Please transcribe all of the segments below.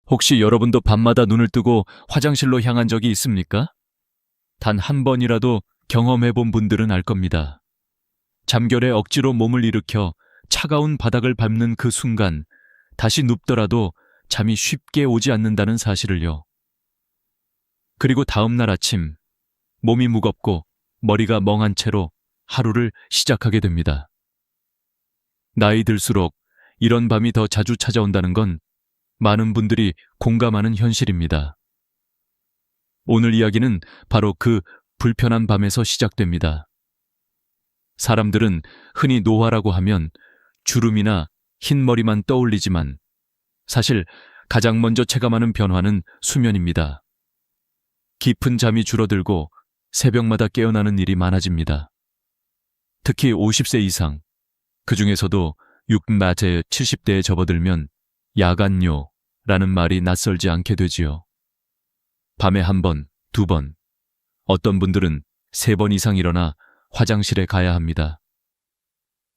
혹시 여러분도 밤마다 눈을 뜨고 화장실로 향한 적이 있습니까? 단 한 번이라도 경험해 본 분들은 알 겁니다. 잠결에 억지로 몸을 일으켜 차가운 바닥을 밟는 그 순간 다시 눕더라도 잠이 쉽게 오지 않는다는 사실을요. 그리고 다음 날 아침 몸이 무겁고 머리가 멍한 채로 하루를 시작하게 됩니다. 나이 들수록 이런 밤이 더 자주 찾아온다는 건 많은 분들이 공감하는 현실입니다. 오늘 이야기는 바로 그 불편한 밤에서 시작됩니다. 사람들은 흔히 노화라고 하면 주름이나 흰 머리만 떠올리지만 사실 가장 먼저 체감하는 변화는 수면입니다. 깊은 잠이 줄어들고 새벽마다 깨어나는 일이 많아집니다. 특히 50세 이상, 그 중에서도 60, 70대에 접어들면 야간뇨라는 말이 낯설지 않게 되지요. 밤에 한 번, 두 번, 어떤 분들은 3번 이상 일어나 화장실에 가야 합니다.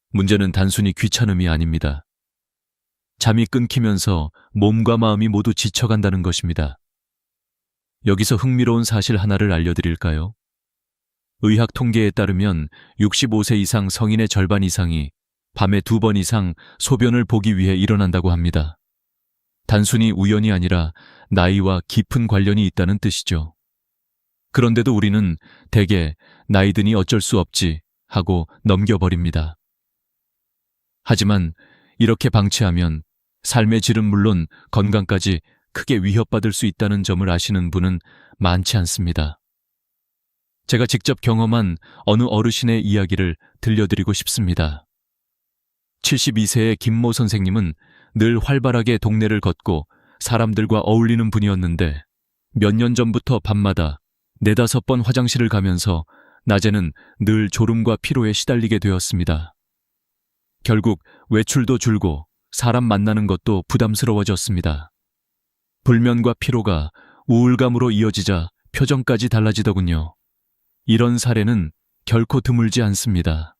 문제는 단순히 귀찮음이 아닙니다. 잠이 끊기면서 몸과 마음이 모두 지쳐간다는 것입니다. 여기서 흥미로운 사실 하나를 알려드릴까요? 의학 통계에 따르면 65세 이상 성인의 절반 이상이 밤에 2번 이상 소변을 보기 위해 일어난다고 합니다. 단순히 우연이 아니라 나이와 깊은 관련이 있다는 뜻이죠. 그런데도 우리는 대개 나이 드니 어쩔 수 없지 하고 넘겨버립니다. 하지만 이렇게 방치하면 삶의 질은 물론 건강까지 크게 위협받을 수 있다는 점을 아시는 분은 많지 않습니다. 제가 직접 경험한 어느 어르신의 이야기를 들려드리고 싶습니다. 72세의 김모 선생님은 늘 활발하게 동네를 걷고 사람들과 어울리는 분이었는데 몇 년 전부터 밤마다 4-5번 화장실을 가면서 낮에는 늘 졸음과 피로에 시달리게 되었습니다. 결국 외출도 줄고 사람 만나는 것도 부담스러워졌습니다. 불면과 피로가 우울감으로 이어지자 표정까지 달라지더군요. 이런 사례는 결코 드물지 않습니다.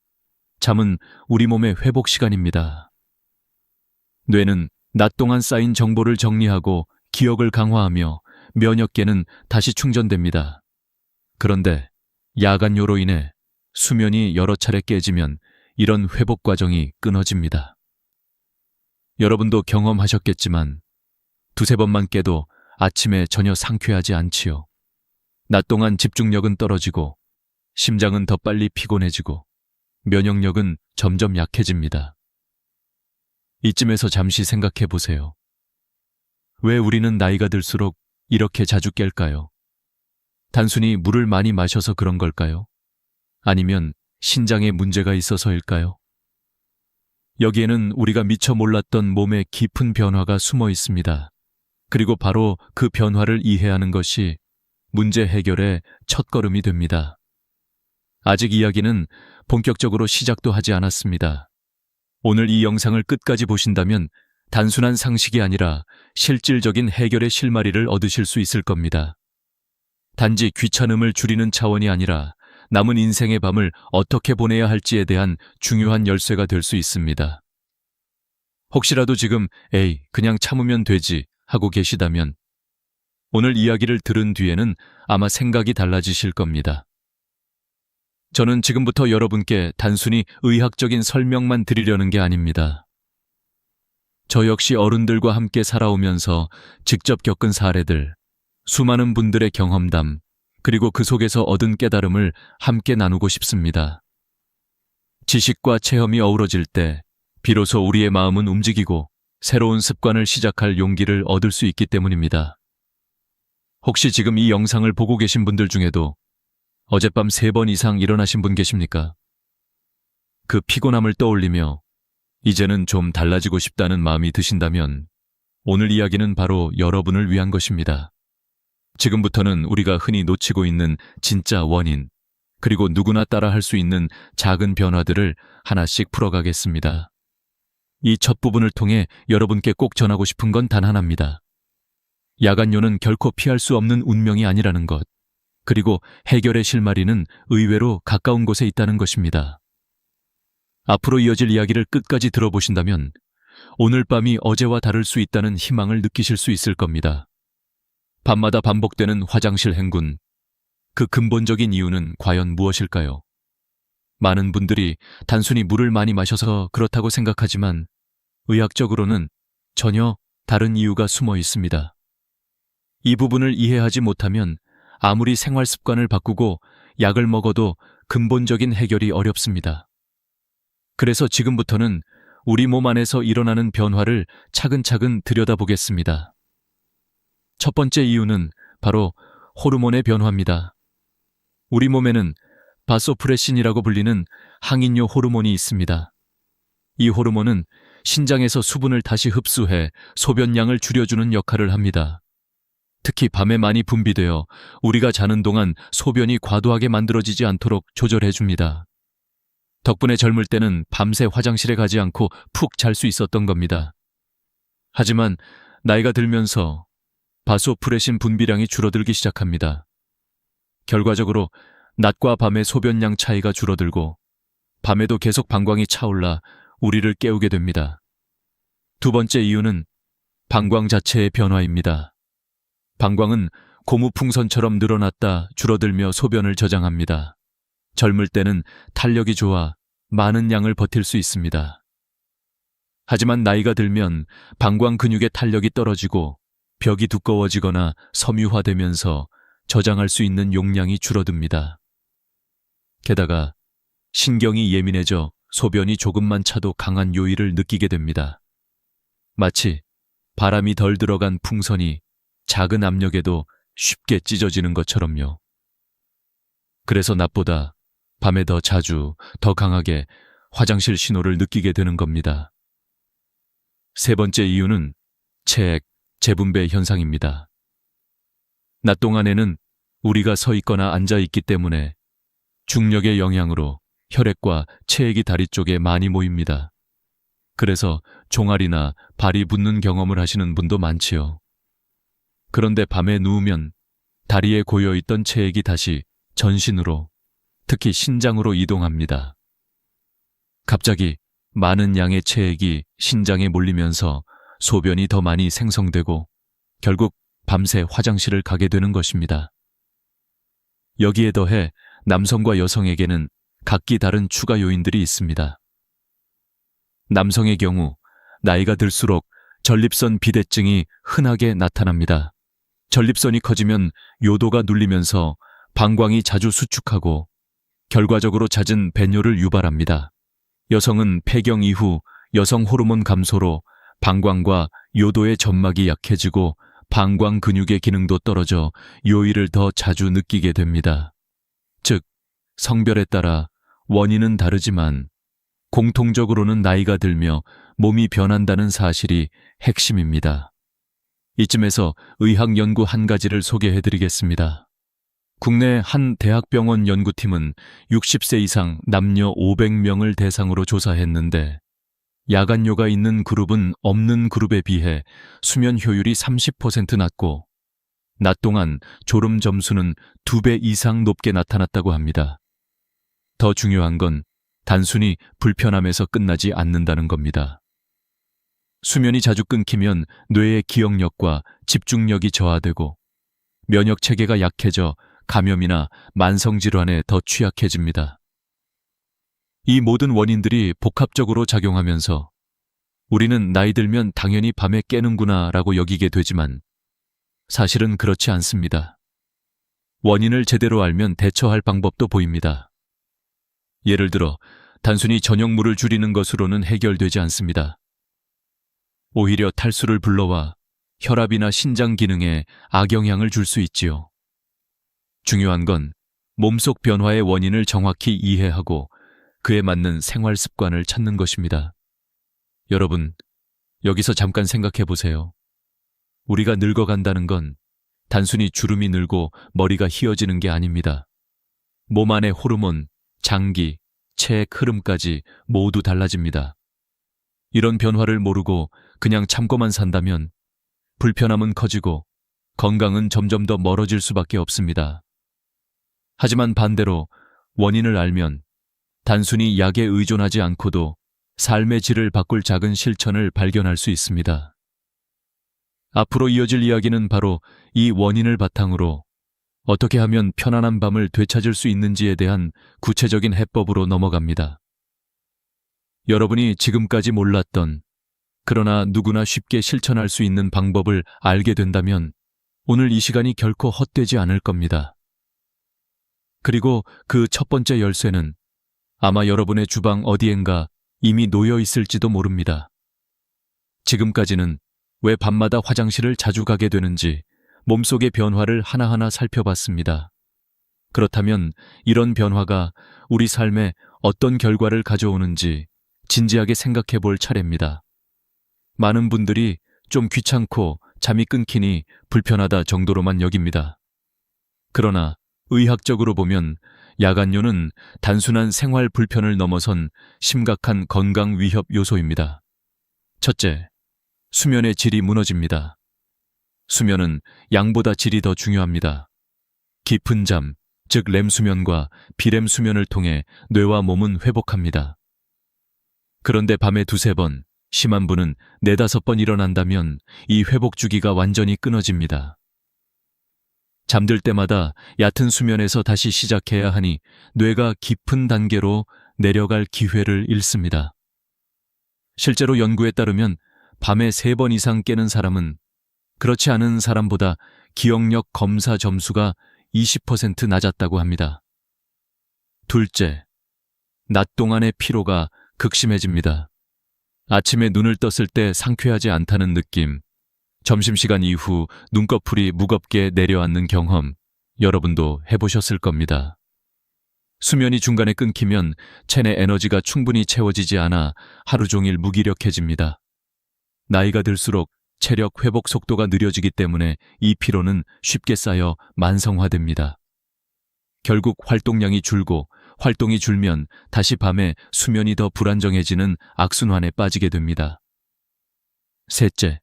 잠은 우리 몸의 회복 시간입니다. 뇌는 낮 동안 쌓인 정보를 정리하고 기억을 강화하며 면역계는 다시 충전됩니다. 그런데 야간요로 인해 수면이 여러 차례 깨지면 이런 회복 과정이 끊어집니다. 여러분도 경험하셨겠지만 2-3번만 깨도 아침에 전혀 상쾌하지 않지요. 낮 동안 집중력은 떨어지고 심장은 더 빨리 피곤해지고 면역력은 점점 약해집니다. 이쯤에서 잠시 생각해 보세요. 왜 우리는 나이가 들수록 이렇게 자주 깰까요? 단순히 물을 많이 마셔서 그런 걸까요? 아니면 신장에 문제가 있어서일까요? 여기에는 우리가 미처 몰랐던 몸의 깊은 변화가 숨어 있습니다. 그리고 바로 그 변화를 이해하는 것이 문제 해결의 첫걸음이 됩니다. 아직 이야기는 본격적으로 시작도 하지 않았습니다. 오늘 이 영상을 끝까지 보신다면 단순한 상식이 아니라 실질적인 해결의 실마리를 얻으실 수 있을 겁니다. 단지 귀찮음을 줄이는 차원이 아니라 남은 인생의 밤을 어떻게 보내야 할지에 대한 중요한 열쇠가 될 수 있습니다. 혹시라도 지금 에이, 그냥 참으면 되지 하고 계시다면 오늘 이야기를 들은 뒤에는 아마 생각이 달라지실 겁니다. 저는 지금부터 여러분께 단순히 의학적인 설명만 드리려는 게 아닙니다. 저 역시 어른들과 함께 살아오면서 직접 겪은 사례들, 수많은 분들의 경험담, 그리고 그 속에서 얻은 깨달음을 함께 나누고 싶습니다. 지식과 체험이 어우러질 때 비로소 우리의 마음은 움직이고 새로운 습관을 시작할 용기를 얻을 수 있기 때문입니다. 혹시 지금 이 영상을 보고 계신 분들 중에도 어젯밤 3번 이상 일어나신 분 계십니까? 그 피곤함을 떠올리며 이제는 좀 달라지고 싶다는 마음이 드신다면 오늘 이야기는 바로 여러분을 위한 것입니다. 지금부터는 우리가 흔히 놓치고 있는 진짜 원인, 그리고 누구나 따라 할 수 있는 작은 변화들을 하나씩 풀어가겠습니다. 이 첫 부분을 통해 여러분께 꼭 전하고 싶은 건 단 하나입니다. 야간요는 결코 피할 수 없는 운명이 아니라는 것, 그리고 해결의 실마리는 의외로 가까운 곳에 있다는 것입니다. 앞으로 이어질 이야기를 끝까지 들어보신다면 오늘 밤이 어제와 다를 수 있다는 희망을 느끼실 수 있을 겁니다. 밤마다 반복되는 화장실 행군. 그 근본적인 이유는 과연 무엇일까요? 많은 분들이 단순히 물을 많이 마셔서 그렇다고 생각하지만 의학적으로는 전혀 다른 이유가 숨어 있습니다. 이 부분을 이해하지 못하면 아무리 생활 습관을 바꾸고 약을 먹어도 근본적인 해결이 어렵습니다. 그래서 지금부터는 우리 몸 안에서 일어나는 변화를 차근차근 들여다보겠습니다. 첫 번째 이유는 바로 호르몬의 변화입니다. 우리 몸에는 바소프레신이라고 불리는 항인효 호르몬이 있습니다. 이 호르몬은 신장에서 수분을 다시 흡수해 소변량을 줄여주는 역할을 합니다. 특히 밤에 많이 분비되어 우리가 자는 동안 소변이 과도하게 만들어지지 않도록 조절해줍니다. 덕분에 젊을 때는 밤새 화장실에 가지 않고 푹 잘 수 있었던 겁니다. 하지만 나이가 들면서 바소프레신 분비량이 줄어들기 시작합니다. 결과적으로 낮과 밤의 소변량 차이가 줄어들고 밤에도 계속 방광이 차올라 우리를 깨우게 됩니다. 두 번째 이유는 방광 자체의 변화입니다. 방광은 고무풍선처럼 늘어났다 줄어들며 소변을 저장합니다. 젊을 때는 탄력이 좋아 많은 양을 버틸 수 있습니다. 하지만 나이가 들면 방광 근육의 탄력이 떨어지고 벽이 두꺼워지거나 섬유화되면서 저장할 수 있는 용량이 줄어듭니다. 게다가 신경이 예민해져 소변이 조금만 차도 강한 요일을 느끼게 됩니다. 마치 바람이 덜 들어간 풍선이 작은 압력에도 쉽게 찢어지는 것처럼요. 그래서 낮보다 밤에 더 자주, 더 강하게 화장실 신호를 느끼게 되는 겁니다. 세 번째 이유는 체액, 재분배 현상입니다. 낮 동안에는 우리가 서 있거나 앉아 있기 때문에 중력의 영향으로 혈액과 체액이 다리 쪽에 많이 모입니다. 그래서 종아리나 발이 붓는 경험을 하시는 분도 많지요. 그런데 밤에 누우면 다리에 고여있던 체액이 다시 전신으로, 특히 신장으로 이동합니다. 갑자기 많은 양의 체액이 신장에 몰리면서 소변이 더 많이 생성되고 결국 밤새 화장실을 가게 되는 것입니다. 여기에 더해 남성과 여성에게는 각기 다른 추가 요인들이 있습니다. 남성의 경우 나이가 들수록 전립선 비대증이 흔하게 나타납니다. 전립선이 커지면 요도가 눌리면서 방광이 자주 수축하고 결과적으로 잦은 배뇨를 유발합니다. 여성은 폐경 이후 여성 호르몬 감소로 방광과 요도의 점막이 약해지고 방광 근육의 기능도 떨어져 요일을 더 자주 느끼게 됩니다. 즉, 성별에 따라 원인은 다르지만 공통적으로는 나이가 들며 몸이 변한다는 사실이 핵심입니다. 이쯤에서 의학 연구 한 가지를 소개해드리겠습니다. 국내 한 대학병원 연구팀은 60세 이상 남녀 500명을 대상으로 조사했는데 야간요가 있는 그룹은 없는 그룹에 비해 수면 효율이 30% 낮고 낮 동안 졸음 점수는 2배 이상 높게 나타났다고 합니다. 더 중요한 건 단순히 불편함에서 끝나지 않는다는 겁니다. 수면이 자주 끊기면 뇌의 기억력과 집중력이 저하되고 면역 체계가 약해져 감염이나 만성질환에 더 취약해집니다. 이 모든 원인들이 복합적으로 작용하면서 우리는 나이 들면 당연히 밤에 깨는구나 라고 여기게 되지만 사실은 그렇지 않습니다. 원인을 제대로 알면 대처할 방법도 보입니다. 예를 들어 단순히 저녁물을 줄이는 것으로는 해결되지 않습니다. 오히려 탈수를 불러와 혈압이나 신장 기능에 악영향을 줄 수 있지요. 중요한 건 몸속 변화의 원인을 정확히 이해하고 그에 맞는 생활 습관을 찾는 것입니다. 여러분, 여기서 잠깐 생각해 보세요. 우리가 늙어간다는 건 단순히 주름이 늘고 머리가 휘어지는 게 아닙니다. 몸 안의 호르몬, 장기, 체액 흐름까지 모두 달라집니다. 이런 변화를 모르고 그냥 참고만 산다면 불편함은 커지고 건강은 점점 더 멀어질 수밖에 없습니다. 하지만 반대로 원인을 알면 단순히 약에 의존하지 않고도 삶의 질을 바꿀 작은 실천을 발견할 수 있습니다. 앞으로 이어질 이야기는 바로 이 원인을 바탕으로 어떻게 하면 편안한 밤을 되찾을 수 있는지에 대한 구체적인 해법으로 넘어갑니다. 여러분이 지금까지 몰랐던, 그러나 누구나 쉽게 실천할 수 있는 방법을 알게 된다면 오늘 이 시간이 결코 헛되지 않을 겁니다. 그리고 그 첫 번째 열쇠는 아마 여러분의 주방 어디엔가 이미 놓여 있을지도 모릅니다. 지금까지는 왜 밤마다 화장실을 자주 가게 되는지 몸속의 변화를 하나하나 살펴봤습니다. 그렇다면 이런 변화가 우리 삶에 어떤 결과를 가져오는지 진지하게 생각해 볼 차례입니다. 많은 분들이 좀 귀찮고 잠이 끊기니 불편하다 정도로만 여깁니다. 그러나 의학적으로 보면 야간뇨는 단순한 생활 불편을 넘어선 심각한 건강 위협 요소입니다. 첫째, 수면의 질이 무너집니다. 수면은 양보다 질이 더 중요합니다. 깊은 잠, 즉 렘 수면과 비렘 수면을 통해 뇌와 몸은 회복합니다. 그런데 밤에 두세 번, 심한 분은 네다섯 번 일어난다면 이 회복 주기가 완전히 끊어집니다. 잠들 때마다 얕은 수면에서 다시 시작해야 하니 뇌가 깊은 단계로 내려갈 기회를 잃습니다. 실제로 연구에 따르면 밤에 3번 이상 깨는 사람은 그렇지 않은 사람보다 기억력 검사 점수가 20% 낮았다고 합니다. 둘째, 낮 동안의 피로가 극심해집니다. 아침에 눈을 떴을 때 상쾌하지 않다는 느낌, 점심시간 이후 눈꺼풀이 무겁게 내려앉는 경험, 여러분도 해보셨을 겁니다. 수면이 중간에 끊기면 체내 에너지가 충분히 채워지지 않아 하루 종일 무기력해집니다. 나이가 들수록 체력 회복 속도가 느려지기 때문에 이 피로는 쉽게 쌓여 만성화됩니다. 결국 활동량이 줄고 활동이 줄면 다시 밤에 수면이 더 불안정해지는 악순환에 빠지게 됩니다. 셋째,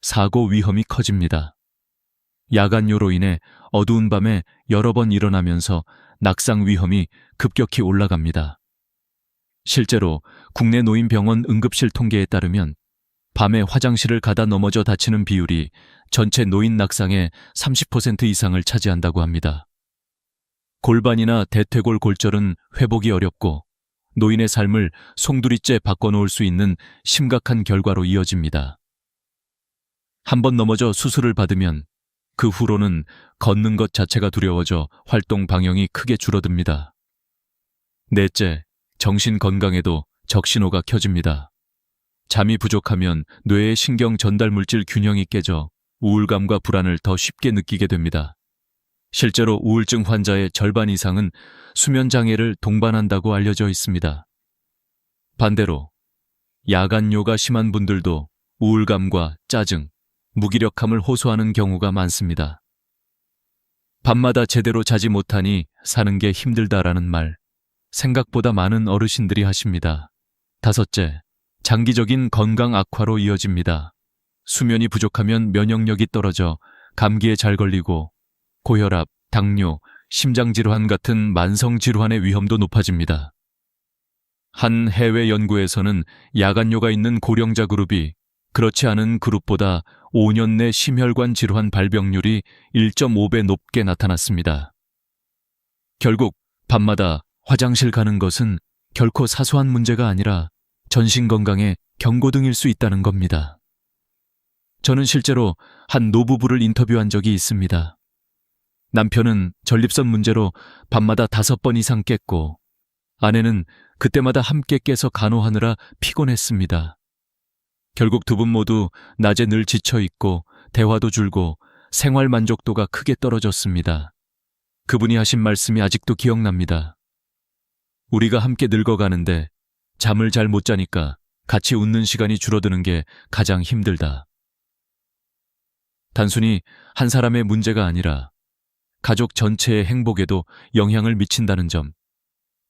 사고 위험이 커집니다. 야간뇨로 인해 어두운 밤에 여러 번 일어나면서 낙상 위험이 급격히 올라갑니다. 실제로 국내 노인병원 응급실 통계에 따르면 밤에 화장실을 가다 넘어져 다치는 비율이 전체 노인 낙상의 30% 이상을 차지한다고 합니다. 골반이나 대퇴골 골절은 회복이 어렵고 노인의 삶을 송두리째 바꿔놓을 수 있는 심각한 결과로 이어집니다. 한번 넘어져 수술을 받으면 그 후로는 걷는 것 자체가 두려워져 활동 방향이 크게 줄어듭니다. 넷째, 정신 건강에도 적신호가 켜집니다. 잠이 부족하면 뇌의 신경 전달 물질 균형이 깨져 우울감과 불안을 더 쉽게 느끼게 됩니다. 실제로 우울증 환자의 절반 이상은 수면 장애를 동반한다고 알려져 있습니다. 반대로 야간뇨가 심한 분들도 우울감과 짜증, 무기력함을 호소하는 경우가 많습니다. 밤마다 제대로 자지 못하니 사는 게 힘들다라는 말, 생각보다 많은 어르신들이 하십니다. 다섯째, 장기적인 건강 악화로 이어집니다. 수면이 부족하면 면역력이 떨어져 감기에 잘 걸리고 고혈압, 당뇨, 심장질환 같은 만성질환의 위험도 높아집니다. 한 해외 연구에서는 야간뇨가 있는 고령자 그룹이 그렇지 않은 그룹보다 5년 내 심혈관 질환 발병률이 1.5배 높게 나타났습니다. 결국 밤마다 화장실 가는 것은 결코 사소한 문제가 아니라 전신 건강의 경고등일 수 있다는 겁니다. 저는 실제로 한 노부부를 인터뷰한 적이 있습니다. 남편은 전립선 문제로 밤마다 5번 이상 깼고 아내는 그때마다 함께 깨서 간호하느라 피곤했습니다. 결국 두 분 모두 낮에 늘 지쳐있고 대화도 줄고 생활 만족도가 크게 떨어졌습니다. 그분이 하신 말씀이 아직도 기억납니다. 우리가 함께 늙어가는데 잠을 잘 못 자니까 같이 웃는 시간이 줄어드는 게 가장 힘들다. 단순히 한 사람의 문제가 아니라 가족 전체의 행복에도 영향을 미친다는 점,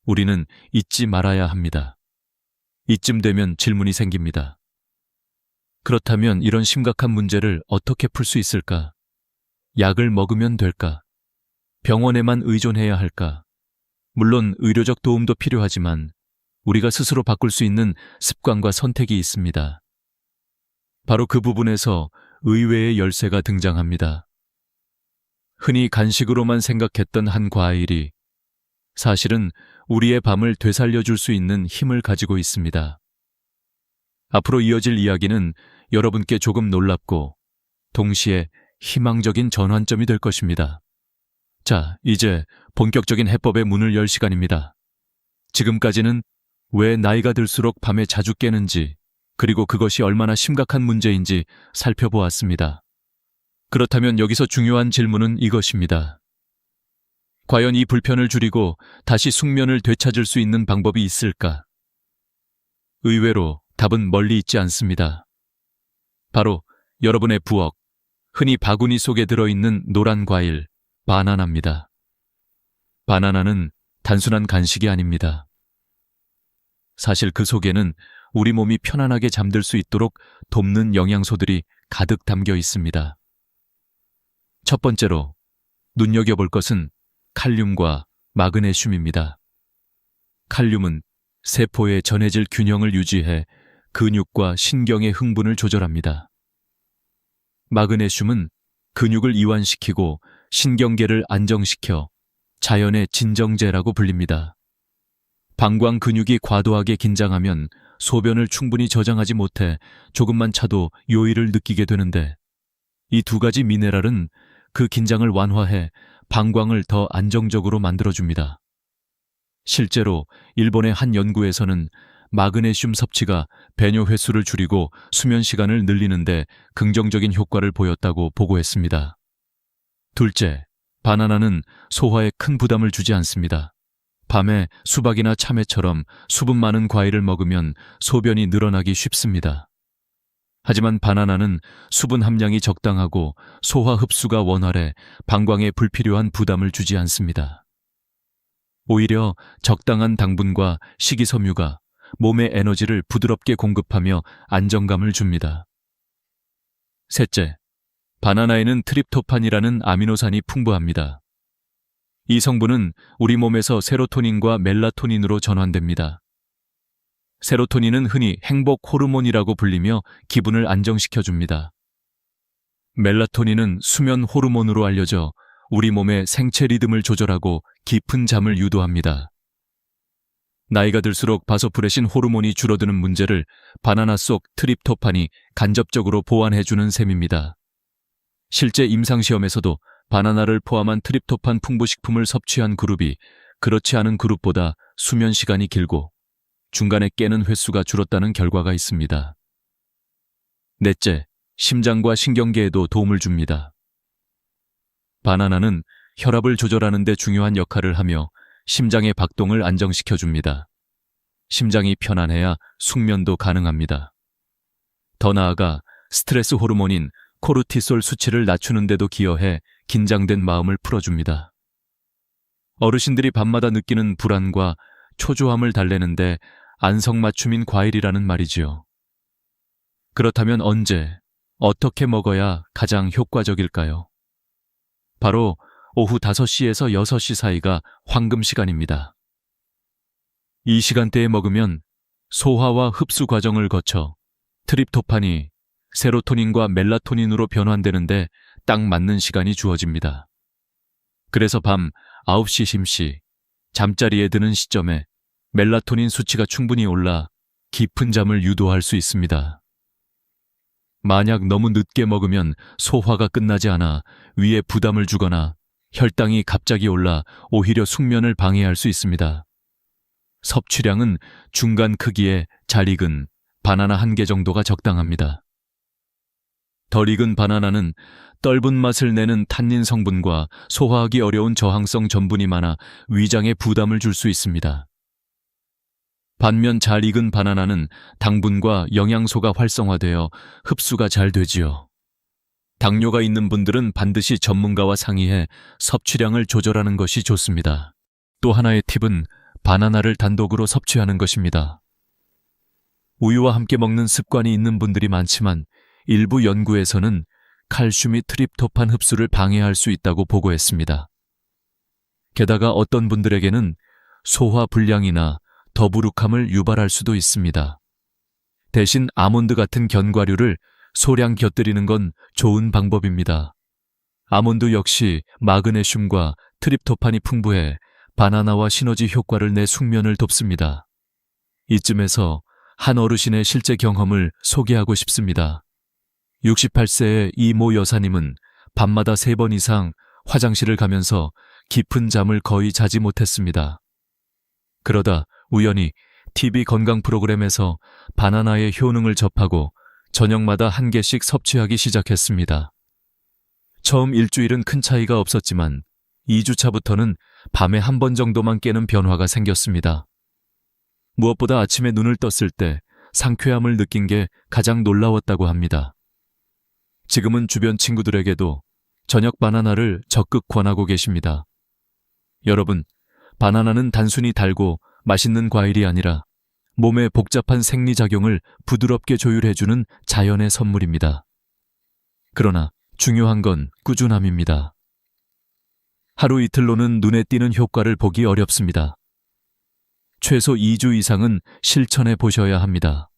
우리는 잊지 말아야 합니다. 이쯤 되면 질문이 생깁니다. 그렇다면 이런 심각한 문제를 어떻게 풀 수 있을까? 약을 먹으면 될까? 병원에만 의존해야 할까? 물론 의료적 도움도 필요하지만 우리가 스스로 바꿀 수 있는 습관과 선택이 있습니다. 바로 그 부분에서 의외의 열쇠가 등장합니다. 흔히 간식으로만 생각했던 한 과일이 사실은 우리의 밤을 되살려줄 수 있는 힘을 가지고 있습니다. 앞으로 이어질 이야기는 여러분께 조금 놀랍고 동시에 희망적인 전환점이 될 것입니다. 자, 이제 본격적인 해법의 문을 열 시간입니다. 지금까지는 왜 나이가 들수록 밤에 자주 깨는지, 그리고 그것이 얼마나 심각한 문제인지 살펴보았습니다. 그렇다면 여기서 중요한 질문은 이것입니다. 과연 이 불편을 줄이고 다시 숙면을 되찾을 수 있는 방법이 있을까? 의외로 답은 멀리 있지 않습니다. 바로 여러분의 부엌, 흔히 바구니 속에 들어있는 노란 과일, 바나나입니다. 바나나는 단순한 간식이 아닙니다. 사실 그 속에는 우리 몸이 편안하게 잠들 수 있도록 돕는 영양소들이 가득 담겨 있습니다. 첫 번째로 눈여겨볼 것은 칼륨과 마그네슘입니다. 칼륨은 세포의 전해질 균형을 유지해 근육과 신경의 흥분을 조절합니다. 마그네슘은 근육을 이완시키고 신경계를 안정시켜 자연의 진정제라고 불립니다. 방광 근육이 과도하게 긴장하면 소변을 충분히 저장하지 못해 조금만 차도 요일을 느끼게 되는데, 이 두 가지 미네랄은 그 긴장을 완화해 방광을 더 안정적으로 만들어줍니다. 실제로 일본의 한 연구에서는 마그네슘 섭취가 배뇨 횟수를 줄이고 수면 시간을 늘리는데 긍정적인 효과를 보였다고 보고했습니다. 둘째, 바나나는 소화에 큰 부담을 주지 않습니다. 밤에 수박이나 참외처럼 수분 많은 과일을 먹으면 소변이 늘어나기 쉽습니다. 하지만 바나나는 수분 함량이 적당하고 소화 흡수가 원활해 방광에 불필요한 부담을 주지 않습니다. 오히려 적당한 당분과 식이섬유가 몸의 에너지를 부드럽게 공급하며 안정감을 줍니다. 셋째, 바나나에는 트립토판이라는 아미노산이 풍부합니다. 이 성분은 우리 몸에서 세로토닌과 멜라토닌으로 전환됩니다. 세로토닌은 흔히 행복 호르몬이라고 불리며 기분을 안정시켜줍니다. 멜라토닌은 수면 호르몬으로 알려져 우리 몸의 생체 리듬을 조절하고 깊은 잠을 유도합니다. 나이가 들수록 바소프레신 호르몬이 줄어드는 문제를 바나나 속 트립토판이 간접적으로 보완해주는 셈입니다. 실제 임상시험에서도 바나나를 포함한 트립토판 풍부 식품을 섭취한 그룹이 그렇지 않은 그룹보다 수면 시간이 길고 중간에 깨는 횟수가 줄었다는 결과가 있습니다. 넷째, 심장과 신경계에도 도움을 줍니다. 바나나는 혈압을 조절하는 데 중요한 역할을 하며 심장의 박동을 안정시켜줍니다. 심장이 편안해야 숙면도 가능합니다. 더 나아가 스트레스 호르몬인 코르티솔 수치를 낮추는 데도 기여해 긴장된 마음을 풀어줍니다. 어르신들이 밤마다 느끼는 불안과 초조함을 달래는데 안성맞춤인 과일이라는 말이지요. 그렇다면 언제, 어떻게 먹어야 가장 효과적일까요? 바로 오후 5시에서 6시 사이가 황금 시간입니다. 이 시간대에 먹으면 소화와 흡수 과정을 거쳐 트립토판이 세로토닌과 멜라토닌으로 변환되는데 딱 맞는 시간이 주어집니다. 그래서 밤 9시 심시, 잠자리에 드는 시점에 멜라토닌 수치가 충분히 올라 깊은 잠을 유도할 수 있습니다. 만약 너무 늦게 먹으면 소화가 끝나지 않아 위에 부담을 주거나 혈당이 갑자기 올라 오히려 숙면을 방해할 수 있습니다. 섭취량은 중간 크기의 잘 익은 바나나 1개 정도가 적당합니다. 덜 익은 바나나는 떫은 맛을 내는 탄닌 성분과 소화하기 어려운 저항성 전분이 많아 위장에 부담을 줄 수 있습니다. 반면 잘 익은 바나나는 당분과 영양소가 활성화되어 흡수가 잘 되지요. 당뇨가 있는 분들은 반드시 전문가와 상의해 섭취량을 조절하는 것이 좋습니다. 또 하나의 팁은 바나나를 단독으로 섭취하는 것입니다. 우유와 함께 먹는 습관이 있는 분들이 많지만 일부 연구에서는 칼슘이 트립토판 흡수를 방해할 수 있다고 보고했습니다. 게다가 어떤 분들에게는 소화 불량이나 더부룩함을 유발할 수도 있습니다. 대신 아몬드 같은 견과류를 소량 곁들이는 건 좋은 방법입니다. 아몬드 역시 마그네슘과 트립토판이 풍부해 바나나와 시너지 효과를 내 숙면을 돕습니다. 이쯤에서 한 어르신의 실제 경험을 소개하고 싶습니다. 68세의 이 모 여사님은 밤마다 3번 이상 화장실을 가면서 깊은 잠을 거의 자지 못했습니다. 그러다 우연히 TV 건강 프로그램에서 바나나의 효능을 접하고 저녁마다 1개씩 섭취하기 시작했습니다. 처음 일주일은 큰 차이가 없었지만 2주차부터는 밤에 1번 정도만 깨는 변화가 생겼습니다. 무엇보다 아침에 눈을 떴을 때 상쾌함을 느낀 게 가장 놀라웠다고 합니다. 지금은 주변 친구들에게도 저녁 바나나를 적극 권하고 계십니다. 여러분, 바나나는 단순히 달고 맛있는 과일이 아니라 몸의 복잡한 생리작용을 부드럽게 조율해주는 자연의 선물입니다. 그러나 중요한 건 꾸준함입니다. 하루 이틀로는 눈에 띄는 효과를 보기 어렵습니다. 최소 2주 이상은 실천해 보셔야 합니다.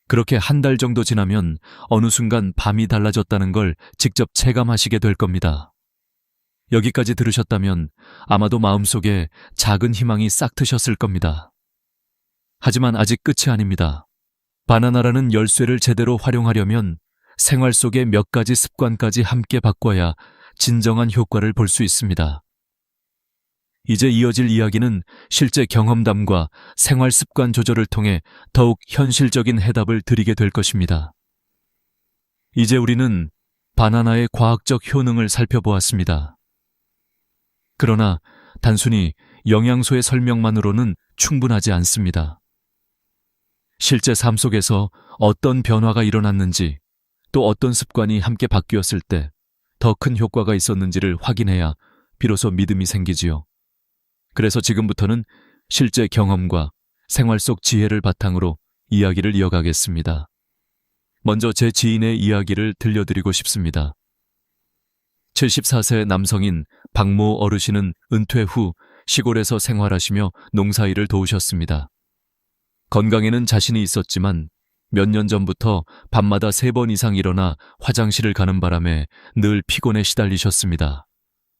그렇게 1달 정도 지나면 어느 순간 밤이 달라졌다는 걸 직접 체감하시게 될 겁니다. 여기까지 들으셨다면 아마도 마음속에 작은 희망이 싹 트셨을 겁니다. 하지만 아직 끝이 아닙니다. 바나나라는 열쇠를 제대로 활용하려면 생활 속의 몇 가지 습관까지 함께 바꿔야 진정한 효과를 볼 수 있습니다. 이제 이어질 이야기는 실제 경험담과 생활 습관 조절을 통해 더욱 현실적인 해답을 드리게 될 것입니다. 이제 우리는 바나나의 과학적 효능을 살펴보았습니다. 그러나 단순히 영양소의 설명만으로는 충분하지 않습니다. 실제 삶 속에서 어떤 변화가 일어났는지, 또 어떤 습관이 함께 바뀌었을 때 더 큰 효과가 있었는지를 확인해야 비로소 믿음이 생기지요. 그래서 지금부터는 실제 경험과 생활 속 지혜를 바탕으로 이야기를 이어가겠습니다. 먼저 제 지인의 이야기를 들려드리고 싶습니다. 74세 남성인 박모 어르신은 은퇴 후 시골에서 생활하시며 농사일을 도우셨습니다. 건강에는 자신이 있었지만 몇 년 전부터 밤마다 3번 이상 일어나 화장실을 가는 바람에 늘 피곤에 시달리셨습니다.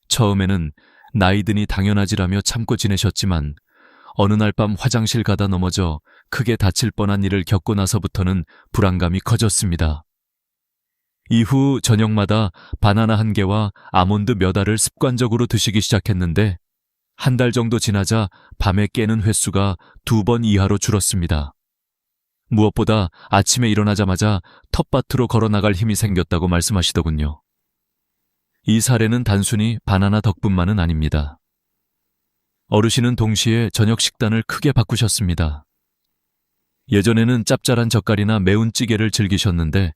처음에는 나이 드니 당연하지라며 참고 지내셨지만 어느 날 밤 화장실 가다 넘어져 크게 다칠 뻔한 일을 겪고 나서부터는 불안감이 커졌습니다. 이후 저녁마다 바나나 1개와 아몬드 몇 알을 습관적으로 드시기 시작했는데 1달 정도 지나자 밤에 깨는 횟수가 2번 이하로 줄었습니다. 무엇보다 아침에 일어나자마자 텃밭으로 걸어나갈 힘이 생겼다고 말씀하시더군요. 이 사례는 단순히 바나나 덕분만은 아닙니다. 어르신은 동시에 저녁 식단을 크게 바꾸셨습니다. 예전에는 짭짤한 젓갈이나 매운 찌개를 즐기셨는데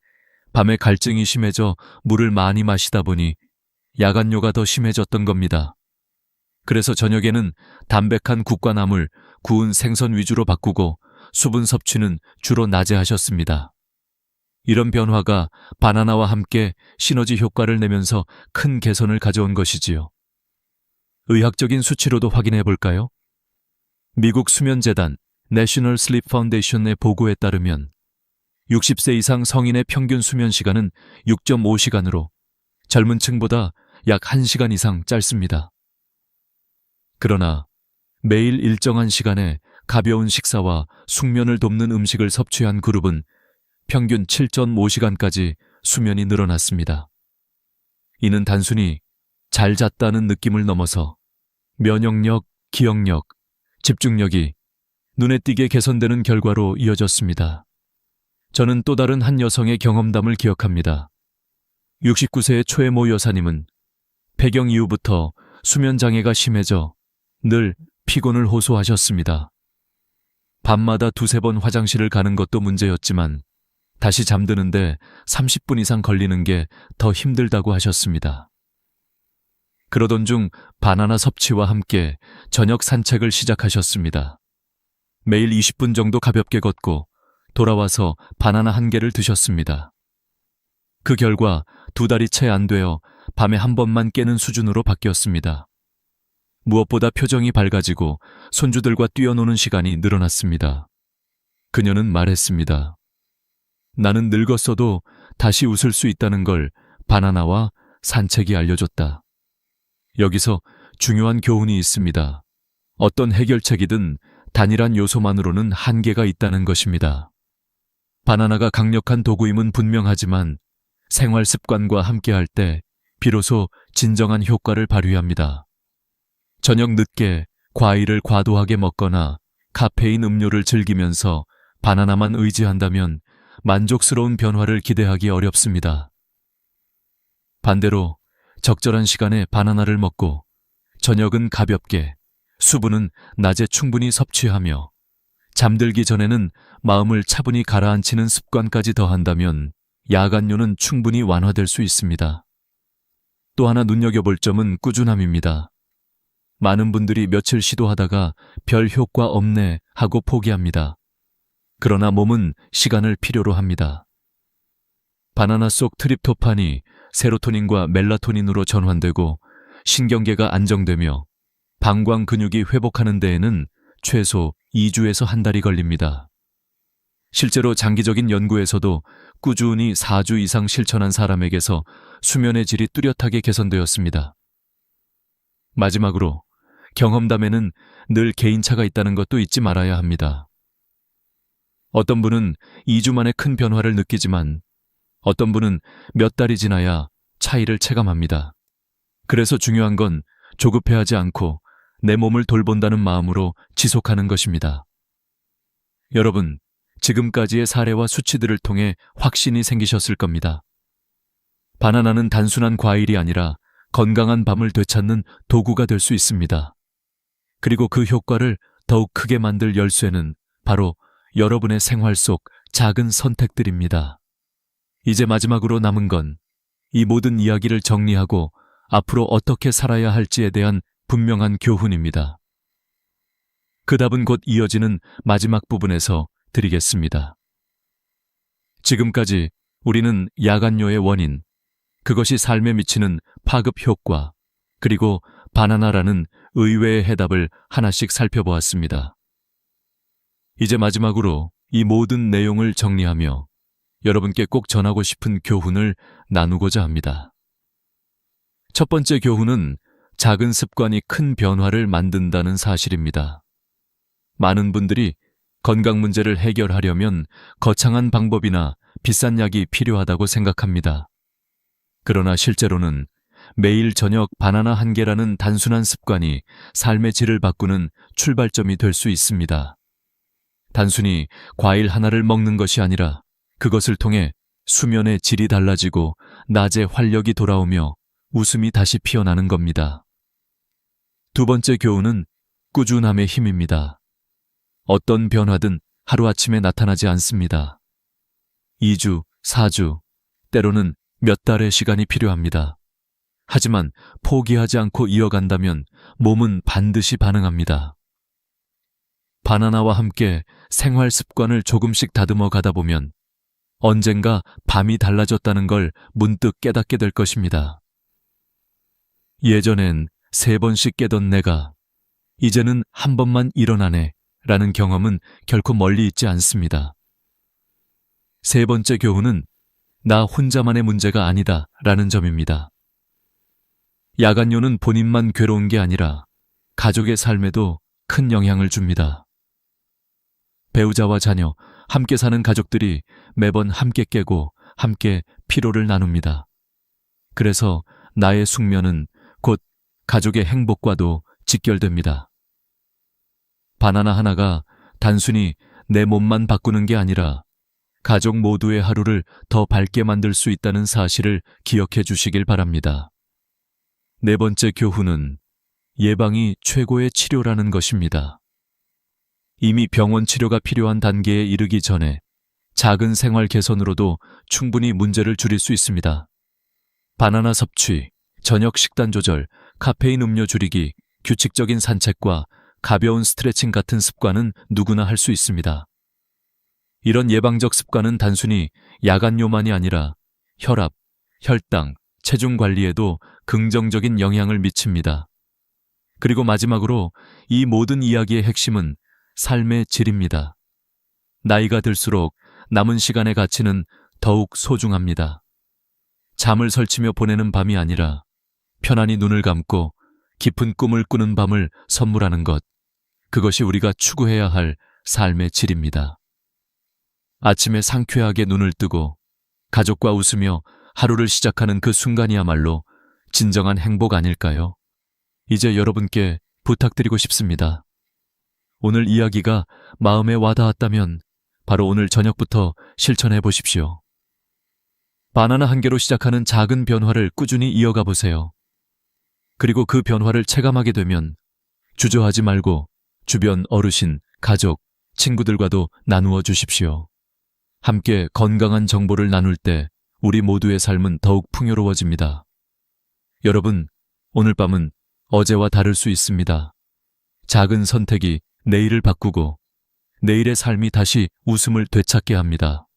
밤에 갈증이 심해져 물을 많이 마시다 보니 야간뇨가 더 심해졌던 겁니다. 그래서 저녁에는 담백한 국과 나물, 구운 생선 위주로 바꾸고 수분 섭취는 주로 낮에 하셨습니다. 이런 변화가 바나나와 함께 시너지 효과를 내면서 큰 개선을 가져온 것이지요. 의학적인 수치로도 확인해 볼까요? 미국 수면재단 National Sleep Foundation의 보고에 따르면 60세 이상 성인의 평균 수면 시간은 6.5시간으로 젊은 층보다 약 1시간 이상 짧습니다. 그러나 매일 일정한 시간에 가벼운 식사와 숙면을 돕는 음식을 섭취한 그룹은 평균 7.5시간까지 수면이 늘어났습니다. 이는 단순히 잘 잤다는 느낌을 넘어서 면역력, 기억력, 집중력이 눈에 띄게 개선되는 결과로 이어졌습니다. 저는 또 다른 한 여성의 경험담을 기억합니다. 69세의 최모 여사님은 폐경 이후부터 수면 장애가 심해져 늘 피곤을 호소하셨습니다. 밤마다 2-3번 화장실을 가는 것도 문제였지만 다시 잠드는데 30분 이상 걸리는 게 더 힘들다고 하셨습니다. 그러던 중 바나나 섭취와 함께 저녁 산책을 시작하셨습니다. 매일 20분 정도 가볍게 걷고 돌아와서 바나나 1개를 드셨습니다. 그 결과 2달이 채 안 되어 밤에 1번만 깨는 수준으로 바뀌었습니다. 무엇보다 표정이 밝아지고 손주들과 뛰어노는 시간이 늘어났습니다. 그녀는 말했습니다. 나는 늙었어도 다시 웃을 수 있다는 걸 바나나와 산책이 알려줬다. 여기서 중요한 교훈이 있습니다. 어떤 해결책이든 단일한 요소만으로는 한계가 있다는 것입니다. 바나나가 강력한 도구임은 분명하지만 생활 습관과 함께할 때 비로소 진정한 효과를 발휘합니다. 저녁 늦게 과일을 과도하게 먹거나 카페인 음료를 즐기면서 바나나만 의지한다면 만족스러운 변화를 기대하기 어렵습니다. 반대로 적절한 시간에 바나나를 먹고 저녁은 가볍게, 수분은 낮에 충분히 섭취하며 잠들기 전에는 마음을 차분히 가라앉히는 습관까지 더한다면 야간요는 충분히 완화될 수 있습니다. 또 하나 눈여겨볼 점은 꾸준함입니다. 많은 분들이 며칠 시도하다가 별 효과 없네 하고 포기합니다. 그러나 몸은 시간을 필요로 합니다. 바나나 속 트립토판이 세로토닌과 멜라토닌으로 전환되고 신경계가 안정되며 방광 근육이 회복하는 데에는 최소 2주에서 한 달이 걸립니다. 실제로 장기적인 연구에서도 꾸준히 4주 이상 실천한 사람에게서 수면의 질이 뚜렷하게 개선되었습니다. 마지막으로 경험담에는 늘 개인차가 있다는 것도 잊지 말아야 합니다. 어떤 분은 2주 만에 큰 변화를 느끼지만 어떤 분은 몇 달이 지나야 차이를 체감합니다. 그래서 중요한 건 조급해하지 않고 내 몸을 돌본다는 마음으로 지속하는 것입니다. 여러분, 지금까지의 사례와 수치들을 통해 확신이 생기셨을 겁니다. 바나나는 단순한 과일이 아니라 건강한 밤을 되찾는 도구가 될 수 있습니다. 그리고 그 효과를 더욱 크게 만들 열쇠는 바로 여러분의 생활 속 작은 선택들입니다. 이제 마지막으로 남은 건 이 모든 이야기를 정리하고 앞으로 어떻게 살아야 할지에 대한 분명한 교훈입니다. 그 답은 곧 이어지는 마지막 부분에서 드리겠습니다. 지금까지 우리는 야간요의 원인, 그것이 삶에 미치는 파급 효과, 그리고 바나나라는 의외의 해답을 하나씩 살펴보았습니다. 이제 마지막으로 이 모든 내용을 정리하며 여러분께 꼭 전하고 싶은 교훈을 나누고자 합니다. 첫 번째 교훈은 작은 습관이 큰 변화를 만든다는 사실입니다. 많은 분들이 건강 문제를 해결하려면 거창한 방법이나 비싼 약이 필요하다고 생각합니다. 그러나 실제로는 매일 저녁 바나나 한 개라는 단순한 습관이 삶의 질을 바꾸는 출발점이 될 수 있습니다. 단순히 과일 하나를 먹는 것이 아니라 그것을 통해 수면의 질이 달라지고 낮에 활력이 돌아오며 웃음이 다시 피어나는 겁니다. 두 번째 교훈은 꾸준함의 힘입니다. 어떤 변화든 하루아침에 나타나지 않습니다. 2주, 4주, 때로는 몇 달의 시간이 필요합니다. 하지만 포기하지 않고 이어간다면 몸은 반드시 반응합니다. 바나나와 함께 생활 습관을 조금씩 다듬어 가다 보면 언젠가 밤이 달라졌다는 걸 문득 깨닫게 될 것입니다. 예전엔 3번씩 깨던 내가 이제는 한 번만 일어나네 라는 경험은 결코 멀리 있지 않습니다. 세 번째 교훈은 나 혼자만의 문제가 아니다 라는 점입니다. 야간요는 본인만 괴로운 게 아니라 가족의 삶에도 큰 영향을 줍니다. 배우자와 자녀, 함께 사는 가족들이 매번 함께 깨고 함께 피로를 나눕니다. 그래서 나의 숙면은 곧 가족의 행복과도 직결됩니다. 바나나 하나가 단순히 내 몸만 바꾸는 게 아니라 가족 모두의 하루를 더 밝게 만들 수 있다는 사실을 기억해 주시길 바랍니다. 네 번째 교훈은 예방이 최고의 치료라는 것입니다. 이미 병원 치료가 필요한 단계에 이르기 전에 작은 생활 개선으로도 충분히 문제를 줄일 수 있습니다. 바나나 섭취, 저녁 식단 조절, 카페인 음료 줄이기, 규칙적인 산책과 가벼운 스트레칭 같은 습관은 누구나 할 수 있습니다. 이런 예방적 습관은 단순히 야간요만이 아니라 혈압, 혈당, 체중 관리에도 긍정적인 영향을 미칩니다. 그리고 마지막으로 이 모든 이야기의 핵심은 삶의 질입니다. 나이가 들수록 남은 시간의 가치는 더욱 소중합니다. 잠을 설치며 보내는 밤이 아니라 편안히 눈을 감고 깊은 꿈을 꾸는 밤을 선물하는 것, 그것이 우리가 추구해야 할 삶의 질입니다. 아침에 상쾌하게 눈을 뜨고 가족과 웃으며 하루를 시작하는 그 순간이야말로 진정한 행복 아닐까요? 이제 여러분께 부탁드리고 싶습니다. 오늘 이야기가 마음에 와닿았다면 바로 오늘 저녁부터 실천해 보십시오. 바나나 한 개로 시작하는 작은 변화를 꾸준히 이어가 보세요. 그리고 그 변화를 체감하게 되면 주저하지 말고 주변 어르신, 가족, 친구들과도 나누어 주십시오. 함께 건강한 정보를 나눌 때 우리 모두의 삶은 더욱 풍요로워집니다. 여러분, 오늘 밤은 어제와 다를 수 있습니다. 작은 선택이 내일을 바꾸고 내일의 삶이 다시 웃음을 되찾게 합니다.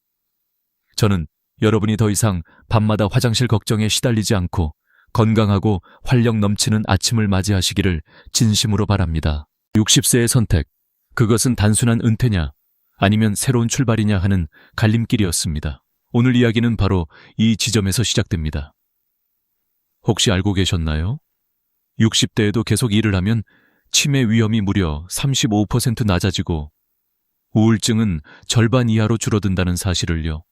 저는 여러분이 더 이상 밤마다 화장실 걱정에 시달리지 않고 건강하고 활력 넘치는 아침을 맞이하시기를 진심으로 바랍니다. 60세의 선택, 그것은 단순한 은퇴냐 아니면 새로운 출발이냐 하는 갈림길이었습니다. 오늘 이야기는 바로 이 지점에서 시작됩니다. 혹시 알고 계셨나요? 60대에도 계속 일을 하면 치매 위험이 무려 35% 낮아지고 우울증은 절반 이하로 줄어든다는 사실을요.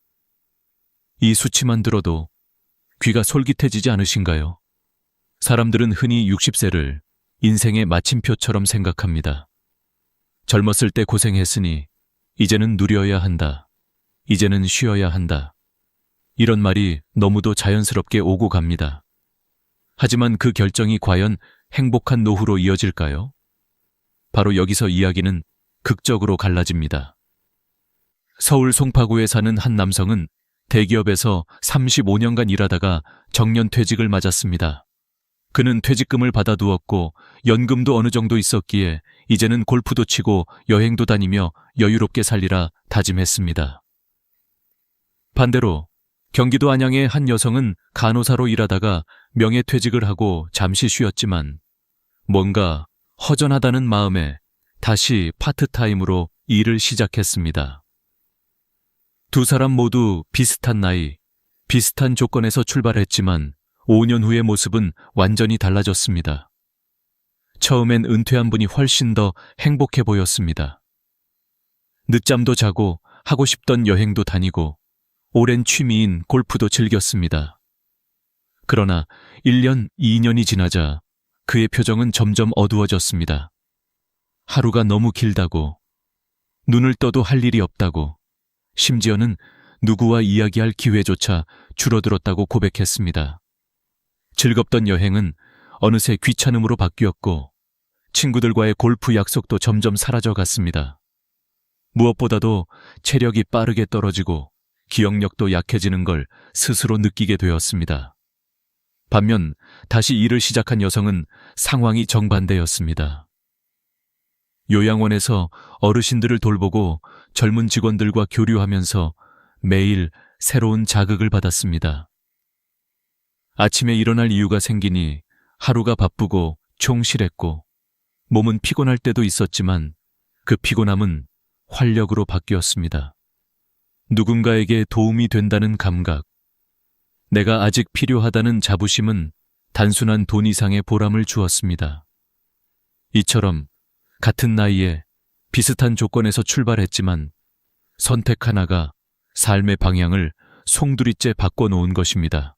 이 수치만 들어도 귀가 솔깃해지지 않으신가요? 사람들은 흔히 60세를 인생의 마침표처럼 생각합니다. 젊었을 때 고생했으니 이제는 누려야 한다. 이제는 쉬어야 한다. 이런 말이 너무도 자연스럽게 오고 갑니다. 하지만 그 결정이 과연 행복한 노후로 이어질까요? 바로 여기서 이야기는 극적으로 갈라집니다. 서울 송파구에 사는 한 남성은 대기업에서 35년간 일하다가 정년퇴직을 맞았습니다. 그는 퇴직금을 받아두었고 연금도 어느 정도 있었기에 이제는 골프도 치고 여행도 다니며 여유롭게 살리라 다짐했습니다. 반대로 경기도 안양의 한 여성은 간호사로 일하다가 명예퇴직을 하고 잠시 쉬었지만 뭔가 허전하다는 마음에 다시 파트타임으로 일을 시작했습니다. 두 사람 모두 비슷한 나이, 비슷한 조건에서 출발했지만 5년 후의 모습은 완전히 달라졌습니다. 처음엔 은퇴한 분이 훨씬 더 행복해 보였습니다. 늦잠도 자고 하고 싶던 여행도 다니고 오랜 취미인 골프도 즐겼습니다. 그러나 1년, 2년이 지나자 그의 표정은 점점 어두워졌습니다. 하루가 너무 길다고, 눈을 떠도 할 일이 없다고, 심지어는 누구와 이야기할 기회조차 줄어들었다고 고백했습니다. 즐겁던 여행은 어느새 귀찮음으로 바뀌었고 친구들과의 골프 약속도 점점 사라져갔습니다. 무엇보다도 체력이 빠르게 떨어지고 기억력도 약해지는 걸 스스로 느끼게 되었습니다. 반면 다시 일을 시작한 여성은 상황이 정반대였습니다. 요양원에서 어르신들을 돌보고 젊은 직원들과 교류하면서 매일 새로운 자극을 받았습니다. 아침에 일어날 이유가 생기니 하루가 바쁘고 총실했고 몸은 피곤할 때도 있었지만 그 피곤함은 활력으로 바뀌었습니다. 누군가에게 도움이 된다는 감각, 내가 아직 필요하다는 자부심은 단순한 돈 이상의 보람을 주었습니다. 이처럼 같은 나이에 비슷한 조건에서 출발했지만 선택 하나가 삶의 방향을 송두리째 바꿔놓은 것입니다.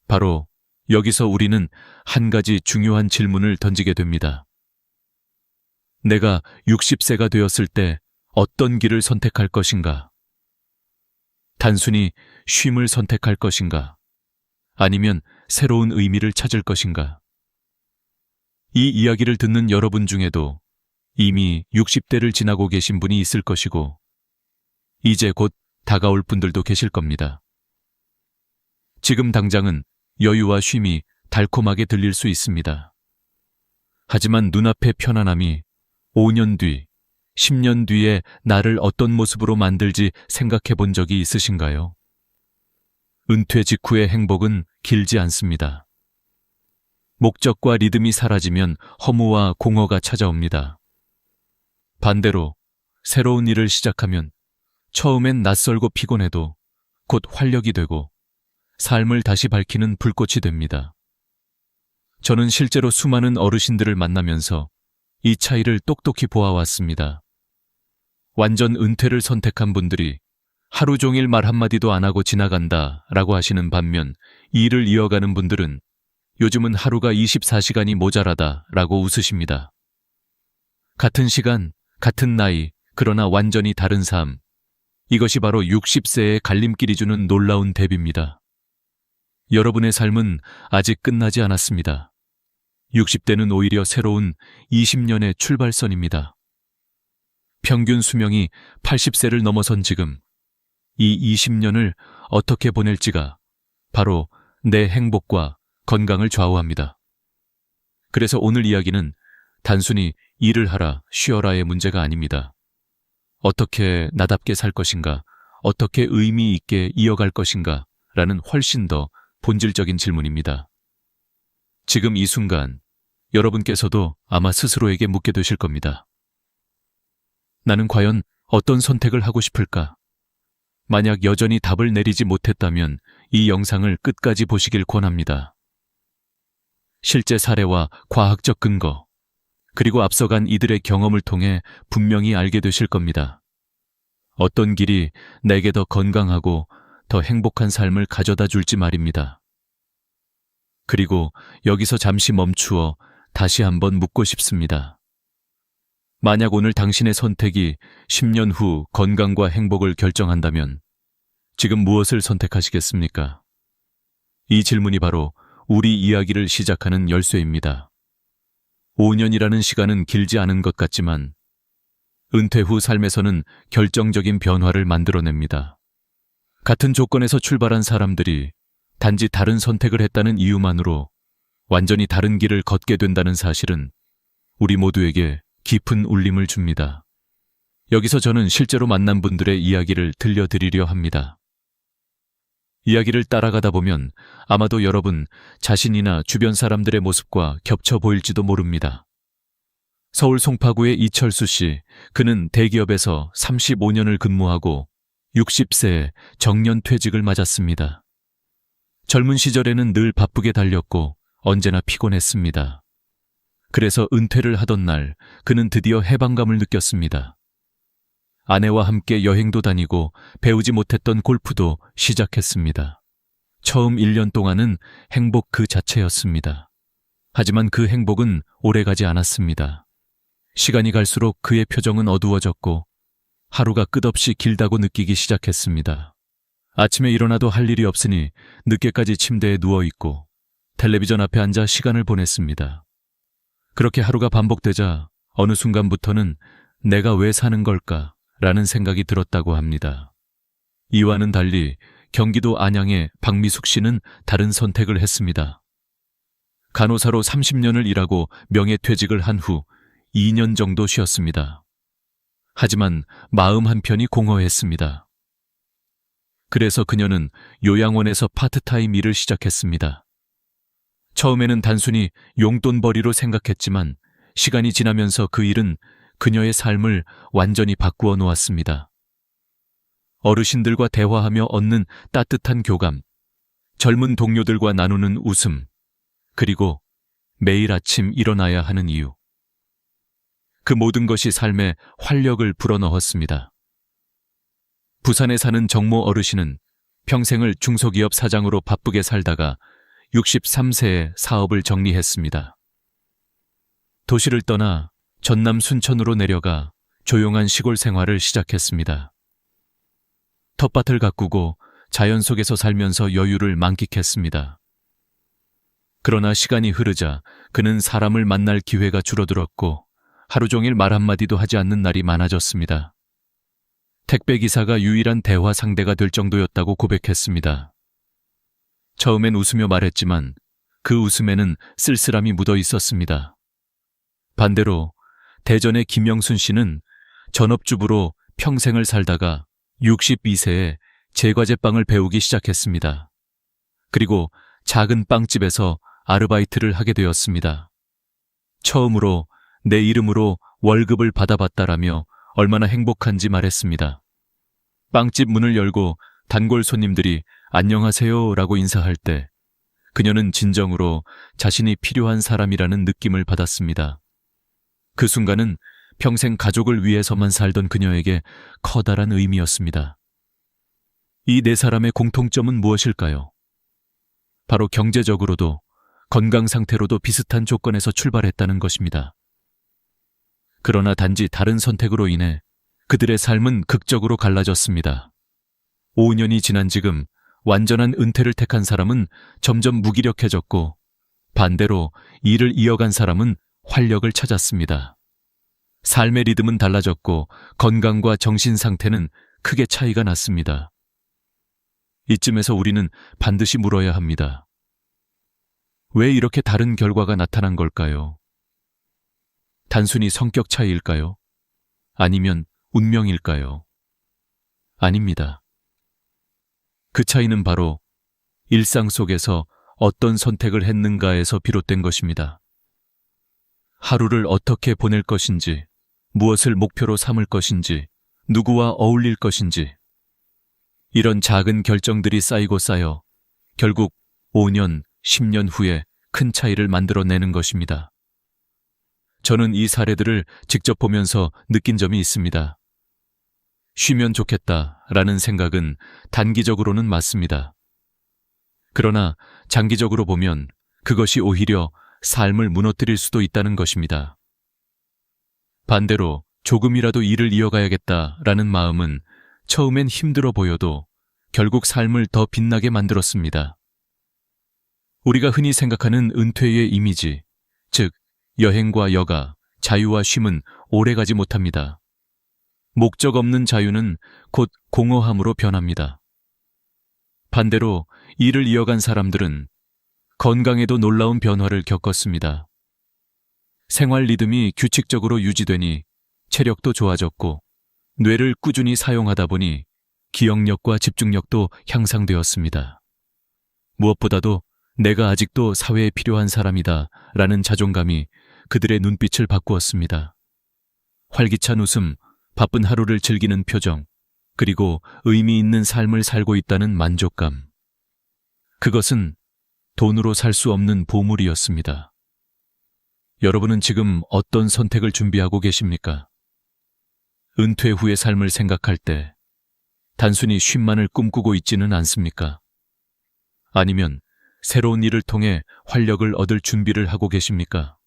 바로 여기서 우리는 한 가지 중요한 질문을 던지게 됩니다. 내가 60세가 되었을 때 어떤 길을 선택할 것인가? 단순히 쉼을 선택할 것인가? 아니면 새로운 의미를 찾을 것인가? 이 이야기를 듣는 여러분 중에도 이미 60대를 지나고 계신 분이 있을 것이고 이제 곧 다가올 분들도 계실 겁니다. 지금 당장은 여유와 쉼이 달콤하게 들릴 수 있습니다. 하지만 눈앞의 편안함이 5년 뒤, 10년 뒤에 나를 어떤 모습으로 만들지 생각해 본 적이 있으신가요? 은퇴 직후의 행복은 길지 않습니다. 목적과 리듬이 사라지면 허무와 공허가 찾아옵니다. 반대로 새로운 일을 시작하면 처음엔 낯설고 피곤해도 곧 활력이 되고 삶을 다시 밝히는 불꽃이 됩니다. 저는 실제로 수많은 어르신들을 만나면서 이 차이를 똑똑히 보아왔습니다. 완전 은퇴를 선택한 분들이 하루 종일 말 한마디도 안 하고 지나간다 라고 하시는 반면 일을 이어가는 분들은 요즘은 하루가 24시간이 모자라다 라고 웃으십니다. 같은 시간, 같은 나이, 그러나 완전히 다른 삶. 이것이 바로 60세의 갈림길이 주는 놀라운 대비입니다. 여러분의 삶은 아직 끝나지 않았습니다. 60대는 오히려 새로운 20년의 출발선입니다. 평균 수명이 80세를 넘어선 지금, 이 20년을 어떻게 보낼지가 바로 내 행복과 건강을 좌우합니다. 그래서 오늘 이야기는 단순히 일을 하라, 쉬어라의 문제가 아닙니다. 어떻게 나답게 살 것인가, 어떻게 의미 있게 이어갈 것인가 라는 훨씬 더 본질적인 질문입니다. 지금 이 순간 여러분께서도 아마 스스로에게 묻게 되실 겁니다. 나는 과연 어떤 선택을 하고 싶을까? 만약 여전히 답을 내리지 못했다면 이 영상을 끝까지 보시길 권합니다. 실제 사례와 과학적 근거, 그리고 앞서간 이들의 경험을 통해 분명히 알게 되실 겁니다. 어떤 길이 내게 더 건강하고 더 행복한 삶을 가져다 줄지 말입니다. 그리고 여기서 잠시 멈추어 다시 한번 묻고 싶습니다. 만약 오늘 당신의 선택이 10년 후 건강과 행복을 결정한다면 지금 무엇을 선택하시겠습니까? 이 질문이 바로 우리 이야기를 시작하는 열쇠입니다. 5년이라는 시간은 길지 않은 것 같지만 은퇴 후 삶에서는 결정적인 변화를 만들어냅니다. 같은 조건에서 출발한 사람들이 단지 다른 선택을 했다는 이유만으로 완전히 다른 길을 걷게 된다는 사실은 우리 모두에게 깊은 울림을 줍니다. 여기서 저는 실제로 만난 분들의 이야기를 들려드리려 합니다. 이야기를 따라가다 보면 아마도 여러분 자신이나 주변 사람들의 모습과 겹쳐 보일지도 모릅니다. 서울 송파구의 이철수 씨, 그는 대기업에서 35년을 근무하고 60세에 정년 퇴직을 맞았습니다. 젊은 시절에는 늘 바쁘게 달렸고 언제나 피곤했습니다. 그래서 은퇴를 하던 날 그는 드디어 해방감을 느꼈습니다. 아내와 함께 여행도 다니고 배우지 못했던 골프도 시작했습니다. 처음 1년 동안은 행복 그 자체였습니다. 하지만 그 행복은 오래가지 않았습니다. 시간이 갈수록 그의 표정은 어두워졌고 하루가 끝없이 길다고 느끼기 시작했습니다. 아침에 일어나도 할 일이 없으니 늦게까지 침대에 누워있고 텔레비전 앞에 앉아 시간을 보냈습니다. 그렇게 하루가 반복되자 어느 순간부터는 내가 왜 사는 걸까? 라는 생각이 들었다고 합니다. 이와는 달리 경기도 안양의 박미숙 씨는 다른 선택을 했습니다. 간호사로 30년을 일하고 명예퇴직을 한 후 2년 정도 쉬었습니다. 하지만 마음 한편이 공허했습니다. 그래서 그녀는 요양원에서 파트타임 일을 시작했습니다. 처음에는 단순히 용돈벌이로 생각했지만 시간이 지나면서 그 일은 그녀의 삶을 완전히 바꾸어 놓았습니다. 어르신들과 대화하며 얻는 따뜻한 교감, 젊은 동료들과 나누는 웃음, 그리고 매일 아침 일어나야 하는 이유. 그 모든 것이 삶에 활력을 불어넣었습니다. 부산에 사는 정모 어르신은 평생을 중소기업 사장으로 바쁘게 살다가 63세에 사업을 정리했습니다. 도시를 떠나 전남 순천으로 내려가 조용한 시골 생활을 시작했습니다. 텃밭을 가꾸고 자연 속에서 살면서 여유를 만끽했습니다. 그러나 시간이 흐르자 그는 사람을 만날 기회가 줄어들었고 하루 종일 말 한마디도 하지 않는 날이 많아졌습니다. 택배기사가 유일한 대화 상대가 될 정도였다고 고백했습니다. 처음엔 웃으며 말했지만 그 웃음에는 쓸쓸함이 묻어 있었습니다. 반대로 대전의 김영순 씨는 전업주부로 평생을 살다가 62세에 제과제빵을 배우기 시작했습니다. 그리고 작은 빵집에서 아르바이트를 하게 되었습니다. 처음으로 내 이름으로 월급을 받아봤다라며 얼마나 행복한지 말했습니다. 빵집 문을 열고 단골 손님들이 안녕하세요 라고 인사할 때 그녀는 진정으로 자신이 필요한 사람이라는 느낌을 받았습니다. 그 순간은 평생 가족을 위해서만 살던 그녀에게 커다란 의미였습니다. 이 네 사람의 공통점은 무엇일까요? 바로 경제적으로도 건강 상태로도 비슷한 조건에서 출발했다는 것입니다. 그러나 단지 다른 선택으로 인해 그들의 삶은 극적으로 갈라졌습니다. 5년이 지난 지금 완전한 은퇴를 택한 사람은 점점 무기력해졌고 반대로 일을 이어간 사람은 활력을 찾았습니다. 삶의 리듬은 달라졌고 건강과 정신 상태는 크게 차이가 났습니다. 이쯤에서 우리는 반드시 물어야 합니다. 왜 이렇게 다른 결과가 나타난 걸까요? 단순히 성격 차이일까요? 아니면 운명일까요? 아닙니다. 그 차이는 바로 일상 속에서 어떤 선택을 했는가에서 비롯된 것입니다. 하루를 어떻게 보낼 것인지, 무엇을 목표로 삼을 것인지, 누구와 어울릴 것인지, 이런 작은 결정들이 쌓이고 쌓여 결국 5년, 10년 후에 큰 차이를 만들어내는 것입니다. 저는 이 사례들을 직접 보면서 느낀 점이 있습니다. 쉬면 좋겠다라는 생각은 단기적으로는 맞습니다. 그러나 장기적으로 보면 그것이 오히려 삶을 무너뜨릴 수도 있다는 것입니다. 반대로 조금이라도 일을 이어가야겠다라는 마음은 처음엔 힘들어 보여도 결국 삶을 더 빛나게 만들었습니다. 우리가 흔히 생각하는 은퇴의 이미지, 즉 여행과 여가, 자유와 쉼은 오래가지 못합니다. 목적 없는 자유는 곧 공허함으로 변합니다. 반대로 일을 이어간 사람들은 건강에도 놀라운 변화를 겪었습니다. 생활 리듬이 규칙적으로 유지되니 체력도 좋아졌고 뇌를 꾸준히 사용하다 보니 기억력과 집중력도 향상되었습니다. 무엇보다도 내가 아직도 사회에 필요한 사람이다 라는 자존감이 그들의 눈빛을 바꾸었습니다. 활기찬 웃음, 바쁜 하루를 즐기는 표정, 그리고 의미 있는 삶을 살고 있다는 만족감. 그것은 돈으로 살 수 없는 보물이었습니다. 여러분은 지금 어떤 선택을 준비하고 계십니까? 은퇴 후의 삶을 생각할 때 단순히 쉼만을 꿈꾸고 있지는 않습니까? 아니면 새로운 일을 통해 활력을 얻을 준비를 하고 계십니까?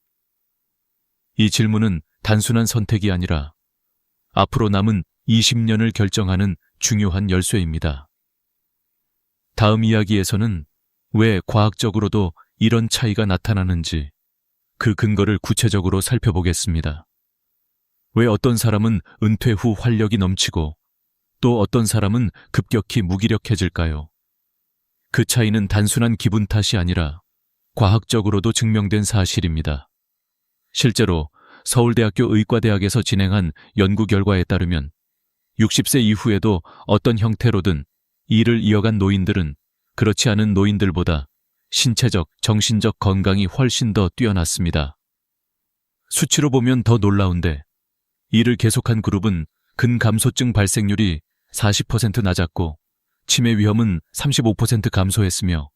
이 질문은 단순한 선택이 아니라 앞으로 남은 20년을 결정하는 중요한 열쇠입니다. 다음 이야기에서는 왜 과학적으로도 이런 차이가 나타나는지 그 근거를 구체적으로 살펴보겠습니다. 왜 어떤 사람은 은퇴 후 활력이 넘치고 또 어떤 사람은 급격히 무기력해질까요? 그 차이는 단순한 기분 탓이 아니라 과학적으로도 증명된 사실입니다. 실제로 서울대학교 의과대학에서 진행한 연구 결과에 따르면 60세 이후에도 어떤 형태로든 일을 이어간 노인들은 그렇지 않은 노인들보다 신체적, 정신적 건강이 훨씬 더 뛰어났습니다. 수치로 보면 더 놀라운데 일을 계속한 그룹은 근감소증 발생률이 40% 낮았고 치매 위험은 35% 감소했으며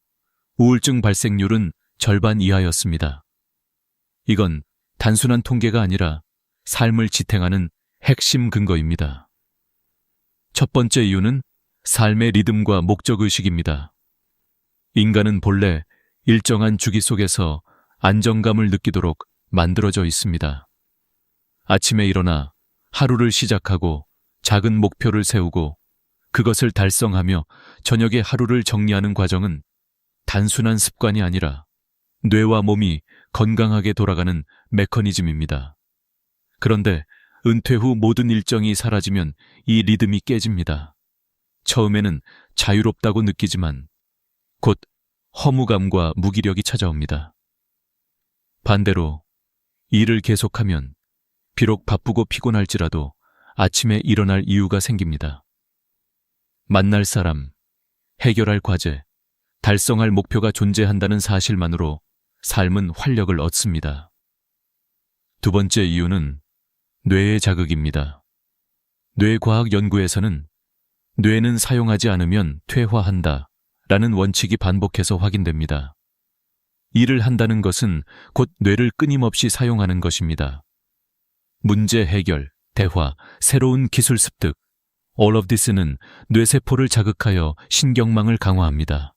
우울증 발생률은 절반 이하였습니다. 이건 단순한 통계가 아니라 삶을 지탱하는 핵심 근거입니다. 첫 번째 이유는 삶의 리듬과 목적의식입니다. 인간은 본래 일정한 주기 속에서 안정감을 느끼도록 만들어져 있습니다. 아침에 일어나 하루를 시작하고 작은 목표를 세우고 그것을 달성하며 저녁에 하루를 정리하는 과정은 단순한 습관이 아니라 뇌와 몸이 건강하게 돌아가는 메커니즘입니다. 그런데 은퇴 후 모든 일정이 사라지면 이 리듬이 깨집니다. 처음에는 자유롭다고 느끼지만 곧 허무감과 무기력이 찾아옵니다. 반대로 일을 계속하면 비록 바쁘고 피곤할지라도 아침에 일어날 이유가 생깁니다. 만날 사람, 해결할 과제, 달성할 목표가 존재한다는 사실만으로 삶은 활력을 얻습니다. 두 번째 이유는 뇌의 자극입니다. 뇌과학 연구에서는 뇌는 사용하지 않으면 퇴화한다 라는 원칙이 반복해서 확인됩니다. 일을 한다는 것은 곧 뇌를 끊임없이 사용하는 것입니다. 문제 해결, 대화, 새로운 기술 습득, all of this는 뇌세포를 자극하여 신경망을 강화합니다.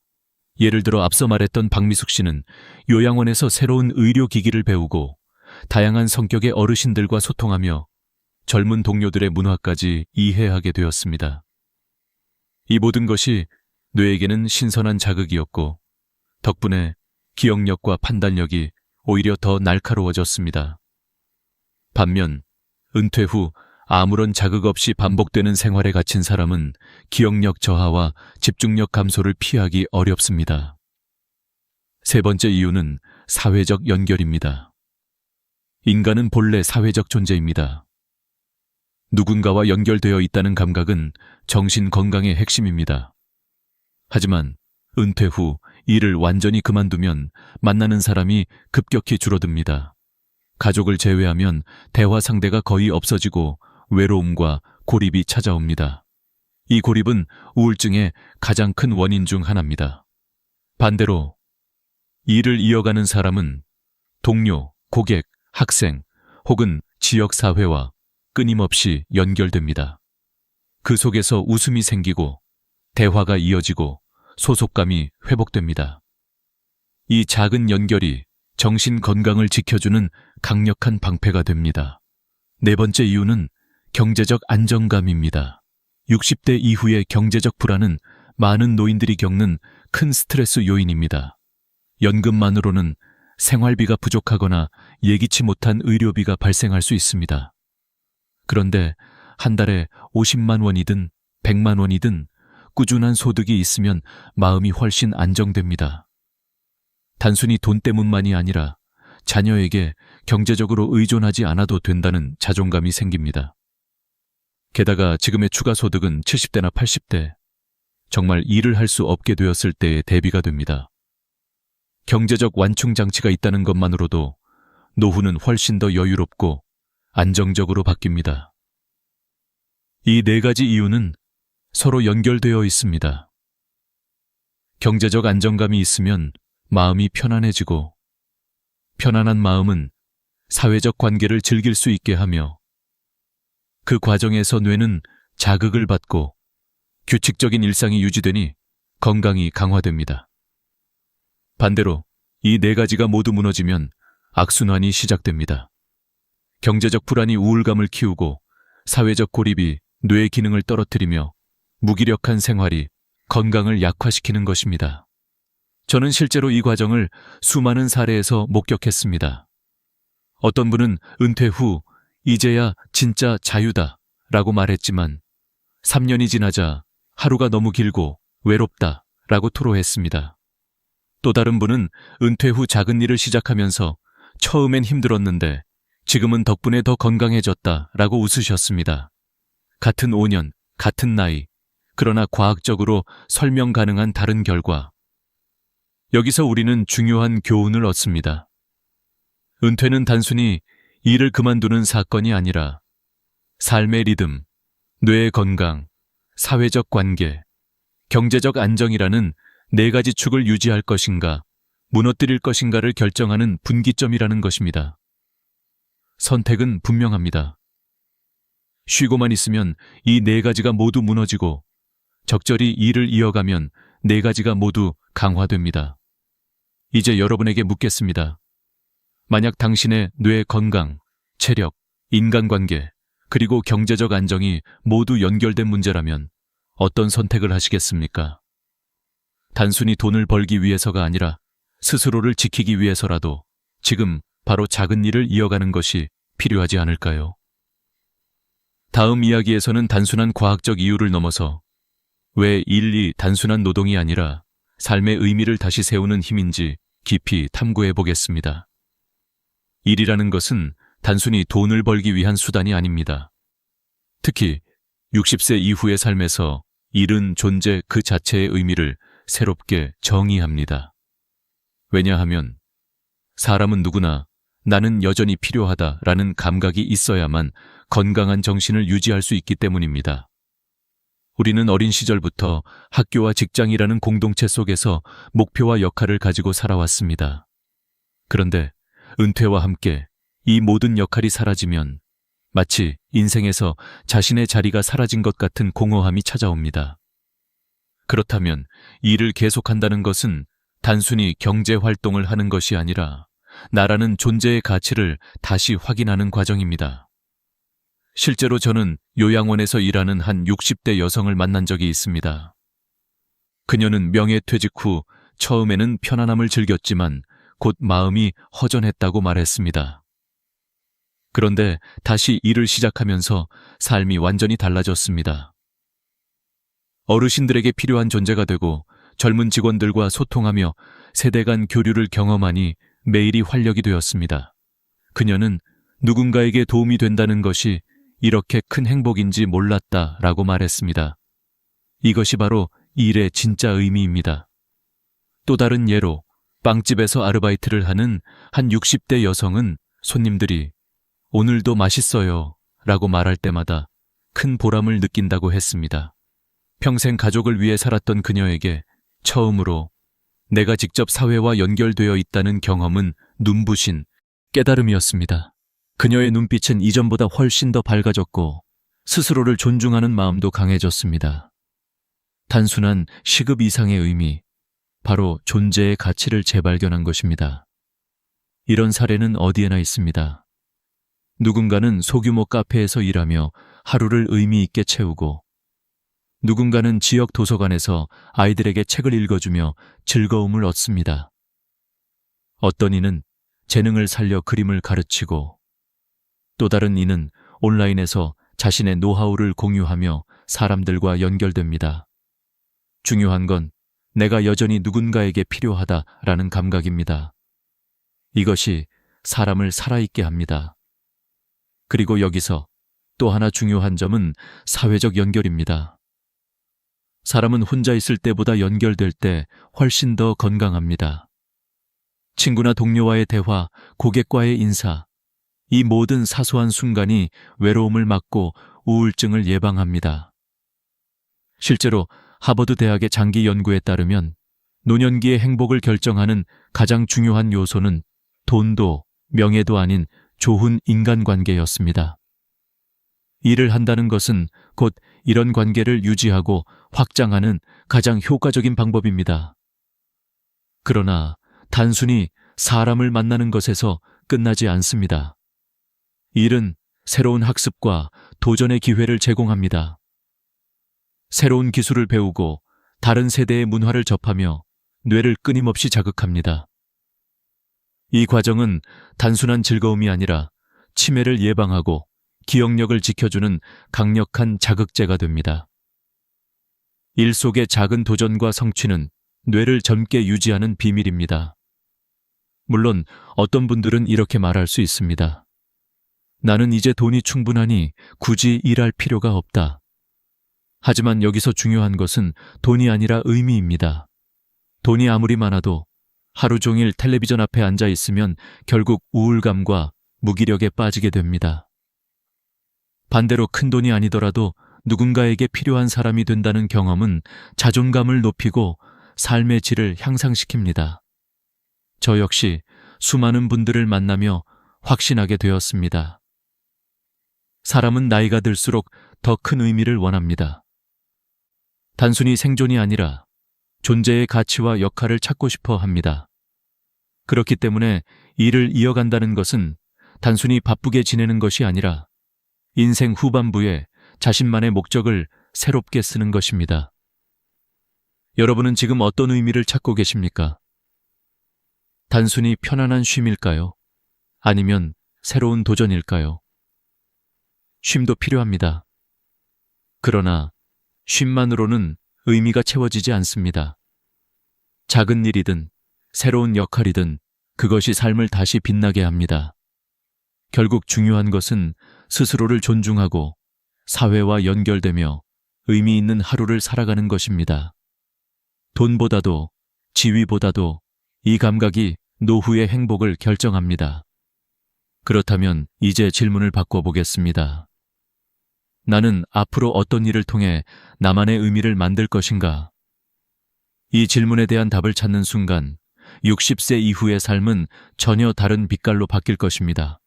예를 들어 앞서 말했던 박미숙 씨는 요양원에서 새로운 의료기기를 배우고 다양한 성격의 어르신들과 소통하며 젊은 동료들의 문화까지 이해하게 되었습니다. 이 모든 것이 뇌에게는 신선한 자극이었고 덕분에 기억력과 판단력이 오히려 더 날카로워졌습니다. 반면 은퇴 후 아무런 자극 없이 반복되는 생활에 갇힌 사람은 기억력 저하와 집중력 감소를 피하기 어렵습니다. 세 번째 이유는 사회적 연결입니다. 인간은 본래 사회적 존재입니다. 누군가와 연결되어 있다는 감각은 정신 건강의 핵심입니다. 하지만 은퇴 후 일을 완전히 그만두면 만나는 사람이 급격히 줄어듭니다. 가족을 제외하면 대화 상대가 거의 없어지고 외로움과 고립이 찾아옵니다. 이 고립은 우울증의 가장 큰 원인 중 하나입니다. 반대로 일을 이어가는 사람은 동료, 고객, 학생 혹은 지역사회와 끊임없이 연결됩니다. 그 속에서 웃음이 생기고 대화가 이어지고 소속감이 회복됩니다. 이 작은 연결이 정신 건강을 지켜주는 강력한 방패가 됩니다. 네 번째 이유는 경제적 안정감입니다. 60대 이후의 경제적 불안은 많은 노인들이 겪는 큰 스트레스 요인입니다. 연금만으로는 생활비가 부족하거나 예기치 못한 의료비가 발생할 수 있습니다. 그런데 한 달에 50만 원이든 100만 원이든 꾸준한 소득이 있으면 마음이 훨씬 안정됩니다. 단순히 돈 때문만이 아니라 자녀에게 경제적으로 의존하지 않아도 된다는 자존감이 생깁니다. 게다가 지금의 추가 소득은 70대나 80대, 정말 일을 할 수 없게 되었을 때의 대비가 됩니다. 경제적 완충 장치가 있다는 것만으로도 노후는 훨씬 더 여유롭고 안정적으로 바뀝니다. 이 네 가지 이유는 서로 연결되어 있습니다. 경제적 안정감이 있으면 마음이 편안해지고, 편안한 마음은 사회적 관계를 즐길 수 있게 하며, 그 과정에서 뇌는 자극을 받고 규칙적인 일상이 유지되니 건강이 강화됩니다. 반대로 이 네 가지가 모두 무너지면 악순환이 시작됩니다. 경제적 불안이 우울감을 키우고 사회적 고립이 뇌의 기능을 떨어뜨리며 무기력한 생활이 건강을 약화시키는 것입니다. 저는 실제로 이 과정을 수많은 사례에서 목격했습니다. 어떤 분은 은퇴 후 이제야 진짜 자유다 라고 말했지만 3년이 지나자 하루가 너무 길고 외롭다 라고 토로했습니다. 또 다른 분은 은퇴 후 작은 일을 시작하면서 처음엔 힘들었는데 지금은 덕분에 더 건강해졌다 라고 웃으셨습니다. 같은 5년, 같은 나이, 그러나 과학적으로 설명 가능한 다른 결과. 여기서 우리는 중요한 교훈을 얻습니다. 은퇴는 단순히 일을 그만두는 사건이 아니라 삶의 리듬, 뇌의 건강, 사회적 관계, 경제적 안정이라는 네 가지 축을 유지할 것인가, 무너뜨릴 것인가를 결정하는 분기점이라는 것입니다. 선택은 분명합니다. 쉬고만 있으면 이 네 가지가 모두 무너지고 적절히 일을 이어가면 네 가지가 모두 강화됩니다. 이제 여러분에게 묻겠습니다. 만약 당신의 뇌 건강, 체력, 인간관계, 그리고 경제적 안정이 모두 연결된 문제라면 어떤 선택을 하시겠습니까? 단순히 돈을 벌기 위해서가 아니라 스스로를 지키기 위해서라도 지금 바로 작은 일을 이어가는 것이 필요하지 않을까요? 다음 이야기에서는 단순한 과학적 이유를 넘어서 왜 일이 단순한 노동이 아니라 삶의 의미를 다시 세우는 힘인지 깊이 탐구해 보겠습니다. 일이라는 것은 단순히 돈을 벌기 위한 수단이 아닙니다. 특히 60세 이후의 삶에서 일은 존재 그 자체의 의미를 새롭게 정의합니다. 왜냐하면 사람은 누구나 나는 여전히 필요하다라는 감각이 있어야만 건강한 정신을 유지할 수 있기 때문입니다. 우리는 어린 시절부터 학교와 직장이라는 공동체 속에서 목표와 역할을 가지고 살아왔습니다. 그런데 은퇴와 함께 이 모든 역할이 사라지면 마치 인생에서 자신의 자리가 사라진 것 같은 공허함이 찾아옵니다. 그렇다면 일을 계속한다는 것은 단순히 경제 활동을 하는 것이 아니라 나라는 존재의 가치를 다시 확인하는 과정입니다. 실제로 저는 요양원에서 일하는 한 60대 여성을 만난 적이 있습니다. 그녀는 명예퇴직 후 처음에는 편안함을 즐겼지만 곧 마음이 허전했다고 말했습니다. 그런데 다시 일을 시작하면서 삶이 완전히 달라졌습니다. 어르신들에게 필요한 존재가 되고 젊은 직원들과 소통하며 세대 간 교류를 경험하니 매일이 활력이 되었습니다. 그녀는 누군가에게 도움이 된다는 것이 이렇게 큰 행복인지 몰랐다라고 말했습니다. 이것이 바로 일의 진짜 의미입니다. 또 다른 예로 빵집에서 아르바이트를 하는 한 60대 여성은 손님들이 오늘도 맛있어요 라고 말할 때마다 큰 보람을 느낀다고 했습니다. 평생 가족을 위해 살았던 그녀에게 처음으로 내가 직접 사회와 연결되어 있다는 경험은 눈부신 깨달음이었습니다. 그녀의 눈빛은 이전보다 훨씬 더 밝아졌고 스스로를 존중하는 마음도 강해졌습니다. 단순한 시급 이상의 의미, 바로 존재의 가치를 재발견한 것입니다. 이런 사례는 어디에나 있습니다. 누군가는 소규모 카페에서 일하며 하루를 의미 있게 채우고 누군가는 지역 도서관에서 아이들에게 책을 읽어주며 즐거움을 얻습니다. 어떤 이는 재능을 살려 그림을 가르치고 또 다른 이는 온라인에서 자신의 노하우를 공유하며 사람들과 연결됩니다. 중요한 건 내가 여전히 누군가에게 필요하다라는 감각입니다. 이것이 사람을 살아있게 합니다. 그리고 여기서 또 하나 중요한 점은 사회적 연결입니다. 사람은 혼자 있을 때보다 연결될 때 훨씬 더 건강합니다. 친구나 동료와의 대화, 고객과의 인사, 이 모든 사소한 순간이 외로움을 막고 우울증을 예방합니다. 실제로 하버드 대학의 장기 연구에 따르면 노년기의 행복을 결정하는 가장 중요한 요소는 돈도 명예도 아닌 좋은 인간관계였습니다. 일을 한다는 것은 곧 이런 관계를 유지하고 확장하는 가장 효과적인 방법입니다. 그러나 단순히 사람을 만나는 것에서 끝나지 않습니다. 일은 새로운 학습과 도전의 기회를 제공합니다. 새로운 기술을 배우고 다른 세대의 문화를 접하며 뇌를 끊임없이 자극합니다. 이 과정은 단순한 즐거움이 아니라 치매를 예방하고 기억력을 지켜주는 강력한 자극제가 됩니다. 일 속의 작은 도전과 성취는 뇌를 젊게 유지하는 비밀입니다. 물론 어떤 분들은 이렇게 말할 수 있습니다. 나는 이제 돈이 충분하니 굳이 일할 필요가 없다. 하지만 여기서 중요한 것은 돈이 아니라 의미입니다. 돈이 아무리 많아도 하루 종일 텔레비전 앞에 앉아 있으면 결국 우울감과 무기력에 빠지게 됩니다. 반대로 큰 돈이 아니더라도 누군가에게 필요한 사람이 된다는 경험은 자존감을 높이고 삶의 질을 향상시킵니다. 저 역시 수많은 분들을 만나며 확신하게 되었습니다. 사람은 나이가 들수록 더 큰 의미를 원합니다. 단순히 생존이 아니라 존재의 가치와 역할을 찾고 싶어 합니다. 그렇기 때문에 일을 이어간다는 것은 단순히 바쁘게 지내는 것이 아니라 인생 후반부에 자신만의 목적을 새롭게 쓰는 것입니다. 여러분은 지금 어떤 의미를 찾고 계십니까? 단순히 편안한 쉼일까요? 아니면 새로운 도전일까요? 쉼도 필요합니다. 그러나 쉼만으로는 의미가 채워지지 않습니다. 작은 일이든 새로운 역할이든 그것이 삶을 다시 빛나게 합니다. 결국 중요한 것은 스스로를 존중하고 사회와 연결되며 의미 있는 하루를 살아가는 것입니다. 돈보다도 지위보다도 이 감각이 노후의 행복을 결정합니다. 그렇다면 이제 질문을 바꿔보겠습니다. 나는 앞으로 어떤 일을 통해 나만의 의미를 만들 것인가? 이 질문에 대한 답을 찾는 순간 60세 이후의 삶은 전혀 다른 빛깔로 바뀔 것입니다.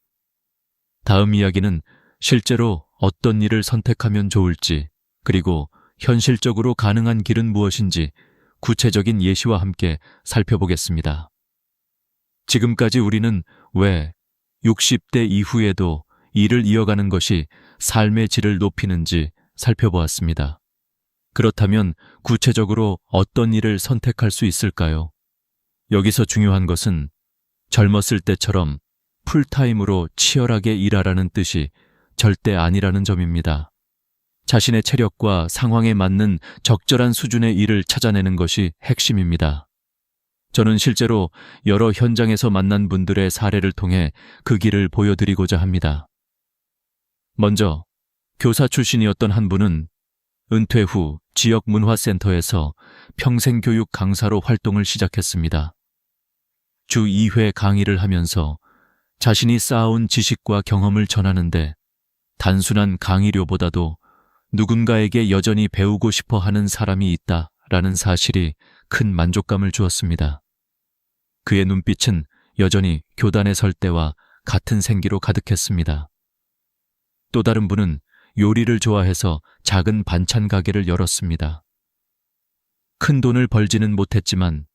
다음 이야기는 실제로 어떤 일을 선택하면 좋을지, 그리고 현실적으로 가능한 길은 무엇인지 구체적인 예시와 함께 살펴보겠습니다. 지금까지 우리는 왜 60대 이후에도 일을 이어가는 것이 삶의 질을 높이는지 살펴보았습니다. 그렇다면 구체적으로 어떤 일을 선택할 수 있을까요? 여기서 중요한 것은 젊었을 때처럼 풀타임으로 치열하게 일하라는 뜻이 절대 아니라는 점입니다. 자신의 체력과 상황에 맞는 적절한 수준의 일을 찾아내는 것이 핵심입니다. 저는 실제로 여러 현장에서 만난 분들의 사례를 통해 그 길을 보여드리고자 합니다. 먼저 교사 출신이었던 한 분은 은퇴 후 지역 문화센터에서 평생교육 강사로 활동을 시작했습니다. 주 2회 강의를 하면서 자신이 쌓아온 지식과 경험을 전하는데 단순한 강의료보다도 누군가에게 여전히 배우고 싶어 하는 사람이 있다라는 사실이 큰 만족감을 주었습니다. 그의 눈빛은 여전히 교단에 설 때와 같은 생기로 가득했습니다. 또 다른 분은 요리를 좋아해서 작은 반찬 가게를 열었습니다. 큰 돈을 벌지는 못했지만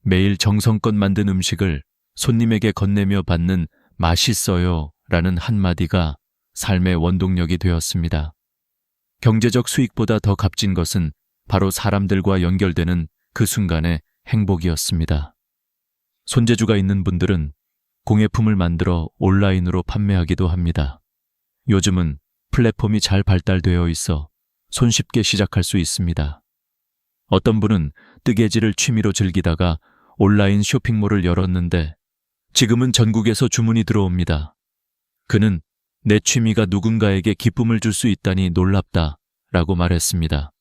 매일 정성껏 만든 음식을 손님에게 건네며 받는 맛있어요 라는 한마디가 삶의 원동력이 되었습니다. 경제적 수익보다 더 값진 것은 바로 사람들과 연결되는 그 순간의 행복이었습니다. 손재주가 있는 분들은 공예품을 만들어 온라인으로 판매하기도 합니다. 요즘은 플랫폼이 잘 발달되어 있어 손쉽게 시작할 수 있습니다. 어떤 분은 뜨개질을 취미로 즐기다가 온라인 쇼핑몰을 열었는데 지금은 전국에서 주문이 들어옵니다. 그는 내 취미가 누군가에게 기쁨을 줄 수 있다니 놀랍다 라고 말했습니다.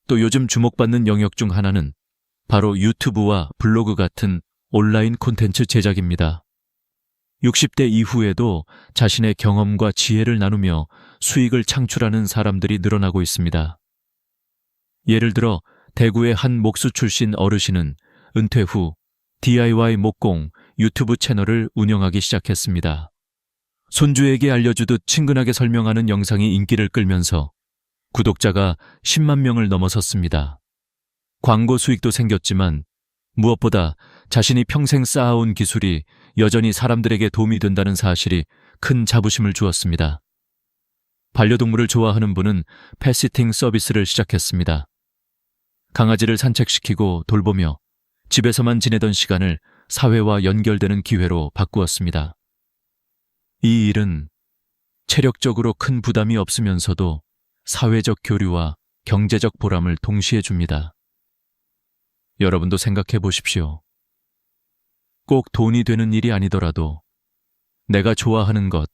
또 요즘 주목받는 영역 중 하나는 바로 유튜브와 블로그 같은 온라인 콘텐츠 제작입니다. 60대 이후에도 자신의 경험과 지혜를 나누며 수익을 창출하는 사람들이 늘어나고 있습니다. 예를 들어 대구의 한 목수 출신 어르신은 은퇴 후 DIY 목공 유튜브 채널을 운영하기 시작했습니다. 손주에게 알려주듯 친근하게 설명하는 영상이 인기를 끌면서 구독자가 10만 명을 넘어섰습니다. 광고 수익도 생겼지만 무엇보다 자신이 평생 쌓아온 기술이 여전히 사람들에게 도움이 된다는 사실이 큰 자부심을 주었습니다. 반려동물을 좋아하는 분은 펫시팅 서비스를 시작했습니다. 강아지를 산책시키고 돌보며 집에서만 지내던 시간을 사회와 연결되는 기회로 바꾸었습니다. 이 일은 체력적으로 큰 부담이 없으면서도 사회적 교류와 경제적 보람을 동시에 줍니다. 여러분도 생각해 보십시오. 꼭 돈이 되는 일이 아니더라도 내가 좋아하는 것,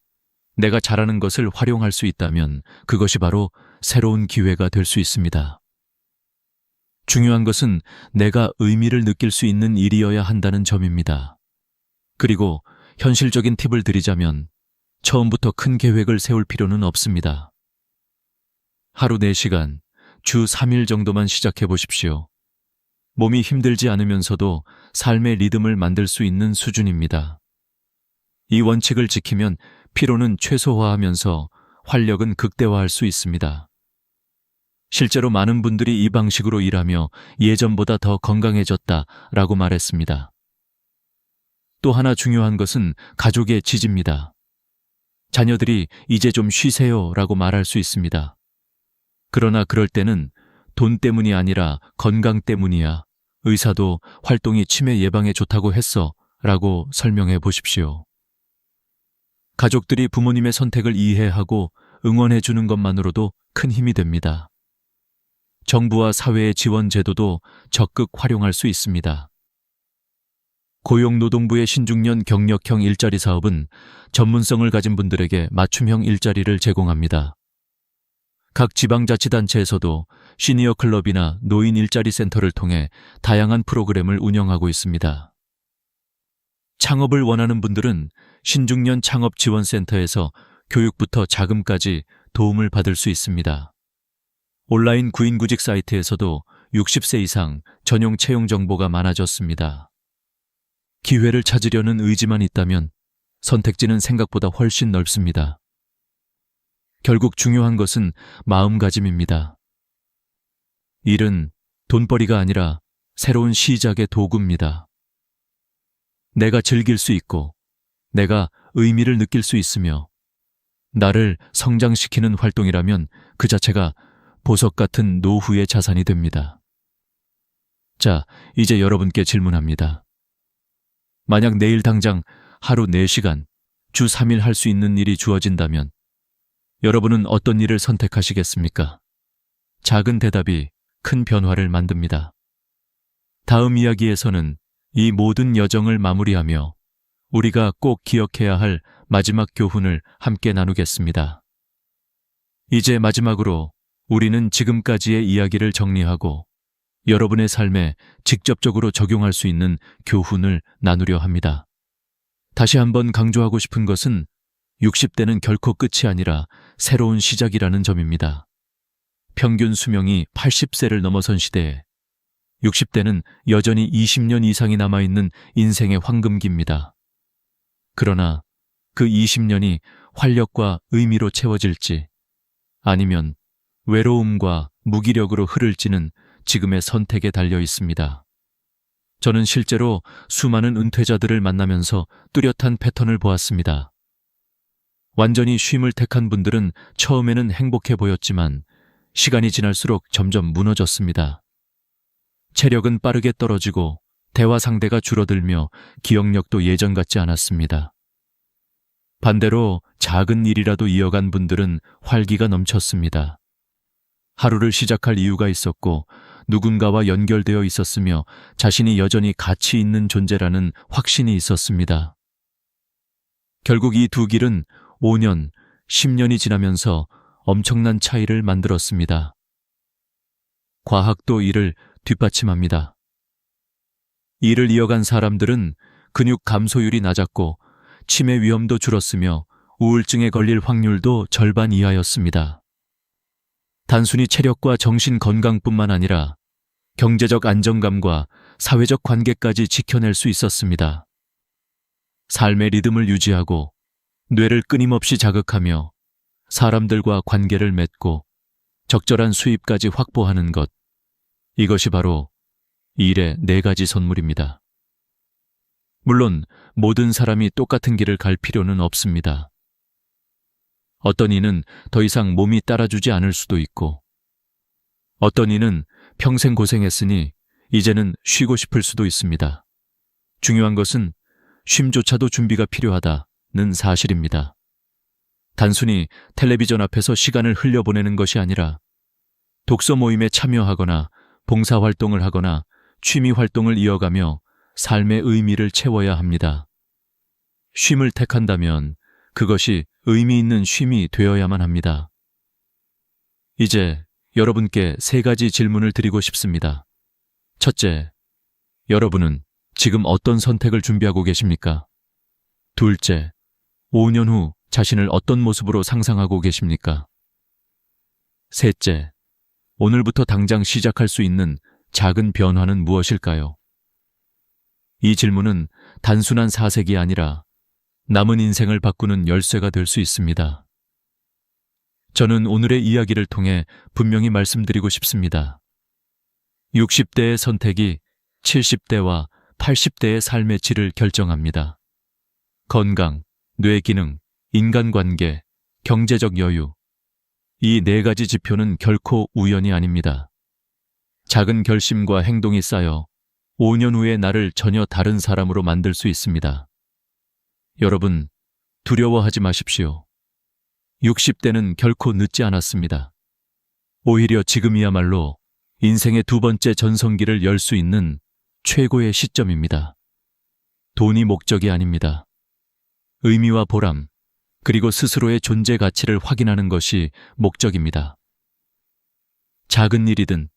내가 잘하는 것을 활용할 수 있다면 그것이 바로 새로운 기회가 될 수 있습니다. 중요한 것은 내가 의미를 느낄 수 있는 일이어야 한다는 점입니다. 그리고 현실적인 팁을 드리자면 처음부터 큰 계획을 세울 필요는 없습니다. 하루 4시간, 주 3일 정도만 시작해 보십시오. 몸이 힘들지 않으면서도 삶의 리듬을 만들 수 있는 수준입니다. 이 원칙을 지키면 피로는 최소화하면서 활력은 극대화할 수 있습니다. 실제로 많은 분들이 이 방식으로 일하며 예전보다 더 건강해졌다라고 말했습니다. 또 하나 중요한 것은 가족의 지지입니다. 자녀들이 이제 좀 쉬세요라고 말할 수 있습니다. 그러나 그럴 때는 돈 때문이 아니라 건강 때문이야. 의사도 활동이 치매 예방에 좋다고 했어 라고 설명해 보십시오. 가족들이 부모님의 선택을 이해하고 응원해 주는 것만으로도 큰 힘이 됩니다. 정부와 사회의 지원 제도도 적극 활용할 수 있습니다. 고용노동부의 신중년 경력형 일자리 사업은 전문성을 가진 분들에게 맞춤형 일자리를 제공합니다. 각 지방자치단체에서도 시니어 클럽이나 노인 일자리 센터를 통해 다양한 프로그램을 운영하고 있습니다. 창업을 원하는 분들은 신중년 창업지원센터에서 교육부터 자금까지 도움을 받을 수 있습니다. 온라인 구인구직 사이트에서도 60세 이상 전용 채용 정보가 많아졌습니다. 기회를 찾으려는 의지만 있다면 선택지는 생각보다 훨씬 넓습니다. 결국 중요한 것은 마음가짐입니다. 일은 돈벌이가 아니라 새로운 시작의 도구입니다. 내가 즐길 수 있고 내가 의미를 느낄 수 있으며 나를 성장시키는 활동이라면 그 자체가 보석 같은 노후의 자산이 됩니다. 자, 이제 여러분께 질문합니다. 만약 내일 당장 하루 4시간, 주 3일 할 수 있는 일이 주어진다면 여러분은 어떤 일을 선택하시겠습니까? 작은 대답이 큰 변화를 만듭니다. 다음 이야기에서는 이 모든 여정을 마무리하며 우리가 꼭 기억해야 할 마지막 교훈을 함께 나누겠습니다. 이제 마지막으로 우리는 지금까지의 이야기를 정리하고 여러분의 삶에 직접적으로 적용할 수 있는 교훈을 나누려 합니다. 다시 한번 강조하고 싶은 것은 60대는 결코 끝이 아니라 새로운 시작이라는 점입니다. 평균 수명이 80세를 넘어선 시대에 60대는 여전히 20년 이상이 남아있는 인생의 황금기입니다. 그러나 그 20년이 활력과 의미로 채워질지 아니면 외로움과 무기력으로 흐를지는 지금의 선택에 달려 있습니다. 저는 실제로 수많은 은퇴자들을 만나면서 뚜렷한 패턴을 보았습니다. 완전히 쉼을 택한 분들은 처음에는 행복해 보였지만 시간이 지날수록 점점 무너졌습니다. 체력은 빠르게 떨어지고 대화 상대가 줄어들며 기억력도 예전 같지 않았습니다. 반대로 작은 일이라도 이어간 분들은 활기가 넘쳤습니다. 하루를 시작할 이유가 있었고 누군가와 연결되어 있었으며 자신이 여전히 가치 있는 존재라는 확신이 있었습니다. 결국 이 두 길은 5년, 10년이 지나면서 엄청난 차이를 만들었습니다. 과학도 이를 뒷받침합니다. 이를 이어간 사람들은 근육 감소율이 낮았고 치매 위험도 줄었으며 우울증에 걸릴 확률도 절반 이하였습니다. 단순히 체력과 정신 건강뿐만 아니라 경제적 안정감과 사회적 관계까지 지켜낼 수 있었습니다. 삶의 리듬을 유지하고 뇌를 끊임없이 자극하며 사람들과 관계를 맺고 적절한 수입까지 확보하는 것, 이것이 바로 일의 4가지 선물입니다. 물론 모든 사람이 똑같은 길을 갈 필요는 없습니다. 어떤 이는 더 이상 몸이 따라주지 않을 수도 있고 어떤 이는 평생 고생했으니 이제는 쉬고 싶을 수도 있습니다. 중요한 것은 쉼조차도 준비가 필요하다는 사실입니다. 단순히 텔레비전 앞에서 시간을 흘려보내는 것이 아니라 독서 모임에 참여하거나 봉사활동을 하거나 취미활동을 이어가며 삶의 의미를 채워야 합니다. 쉼을 택한다면 그것이 의미 있는 쉼이 되어야만 합니다. 이제 여러분께 3가지 질문을 드리고 싶습니다. 첫째, 여러분은 지금 어떤 선택을 준비하고 계십니까? 둘째, 5년 후 자신을 어떤 모습으로 상상하고 계십니까? 셋째, 오늘부터 당장 시작할 수 있는 작은 변화는 무엇일까요? 이 질문은 단순한 사색이 아니라 남은 인생을 바꾸는 열쇠가 될 수 있습니다. 저는 오늘의 이야기를 통해 분명히 말씀드리고 싶습니다. 60대의 선택이 70대와 80대의 삶의 질을 결정합니다. 건강, 뇌 기능, 인간관계, 경제적 여유, 이 4가지 지표는 결코 우연이 아닙니다. 작은 결심과 행동이 쌓여 5년 후의 나를 전혀 다른 사람으로 만들 수 있습니다. 여러분, 두려워하지 마십시오. 60대는 결코 늦지 않았습니다. 오히려 지금이야말로 인생의 2번째 전성기를 열 수 있는 최고의 시점입니다. 돈이 목적이 아닙니다. 의미와 보람, 그리고 스스로의 존재 가치를 확인하는 것이 목적입니다. 작은 일이든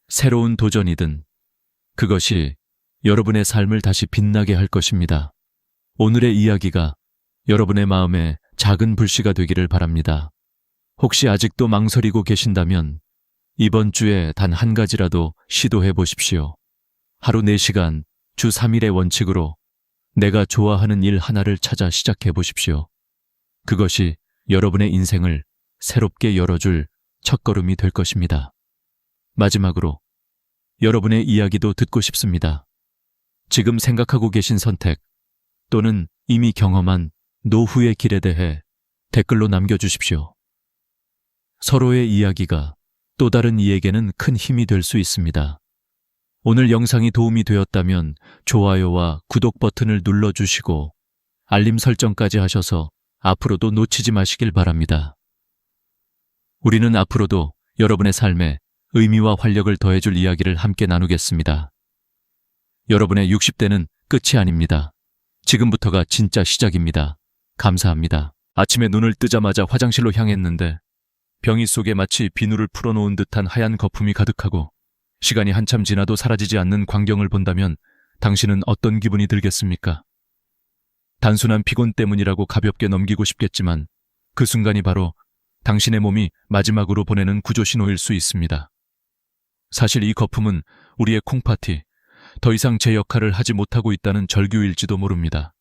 새로운 도전이든 그것이 여러분의 삶을 다시 빛나게 할 것입니다. 오늘의 이야기가 여러분의 마음에 작은 불씨가 되기를 바랍니다. 혹시 아직도 망설이고 계신다면 이번 주에 단 한 가지라도 시도해 보십시오. 하루 4시간, 주 3일의 원칙으로 내가 좋아하는 일 하나를 찾아 시작해 보십시오. 그것이 여러분의 인생을 새롭게 열어줄 첫걸음이 될 것입니다. 마지막으로 여러분의 이야기도 듣고 싶습니다. 지금 생각하고 계신 선택 또는 이미 경험한 노후의 길에 대해 댓글로 남겨주십시오. 서로의 이야기가 또 다른 이에게는 큰 힘이 될 수 있습니다. 오늘 영상이 도움이 되었다면 좋아요와 구독 버튼을 눌러주시고 알림 설정까지 하셔서 앞으로도 놓치지 마시길 바랍니다. 우리는 앞으로도 여러분의 삶에 의미와 활력을 더해줄 이야기를 함께 나누겠습니다. 여러분의 60대는 끝이 아닙니다. 지금부터가 진짜 시작입니다. 감사합니다. 아침에 눈을 뜨자마자 화장실로 향했는데 병이 속에 마치 비누를 풀어놓은 듯한 하얀 거품이 가득하고 시간이 한참 지나도 사라지지 않는 광경을 본다면 당신은 어떤 기분이 들겠습니까? 단순한 피곤 때문이라고 가볍게 넘기고 싶겠지만 그 순간이 바로 당신의 몸이 마지막으로 보내는 구조신호일 수 있습니다. 사실 이 거품은 우리의 콩팥이 더 이상 제 역할을 하지 못하고 있다는 절규일지도 모릅니다.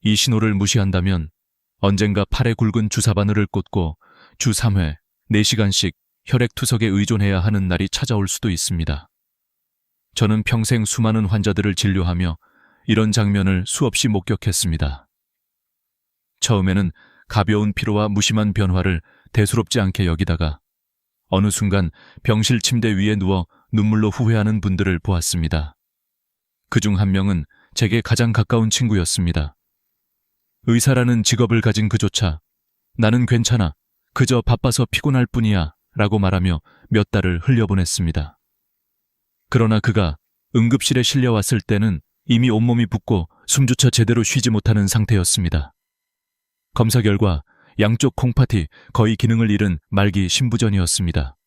이 신호를 무시한다면 언젠가 팔에 굵은 주사바늘을 꽂고 주 3회, 4시간씩 혈액투석에 의존해야 하는 날이 찾아올 수도 있습니다. 저는 평생 수많은 환자들을 진료하며 이런 장면을 수없이 목격했습니다. 처음에는 가벼운 피로와 무심한 변화를 대수롭지 않게 여기다가 어느 순간 병실 침대 위에 누워 눈물로 후회하는 분들을 보았습니다. 그중 한 명은 제게 가장 가까운 친구였습니다. 의사라는 직업을 가진 그조차 나는 괜찮아, 그저 바빠서 피곤할 뿐이야 라고 말하며 몇 달을 흘려보냈습니다. 그러나 그가 응급실에 실려왔을 때는 이미 온몸이 붓고 숨조차 제대로 쉬지 못하는 상태였습니다. 검사 결과 양쪽 콩팥이 거의 기능을 잃은 말기 심부전이었습니다.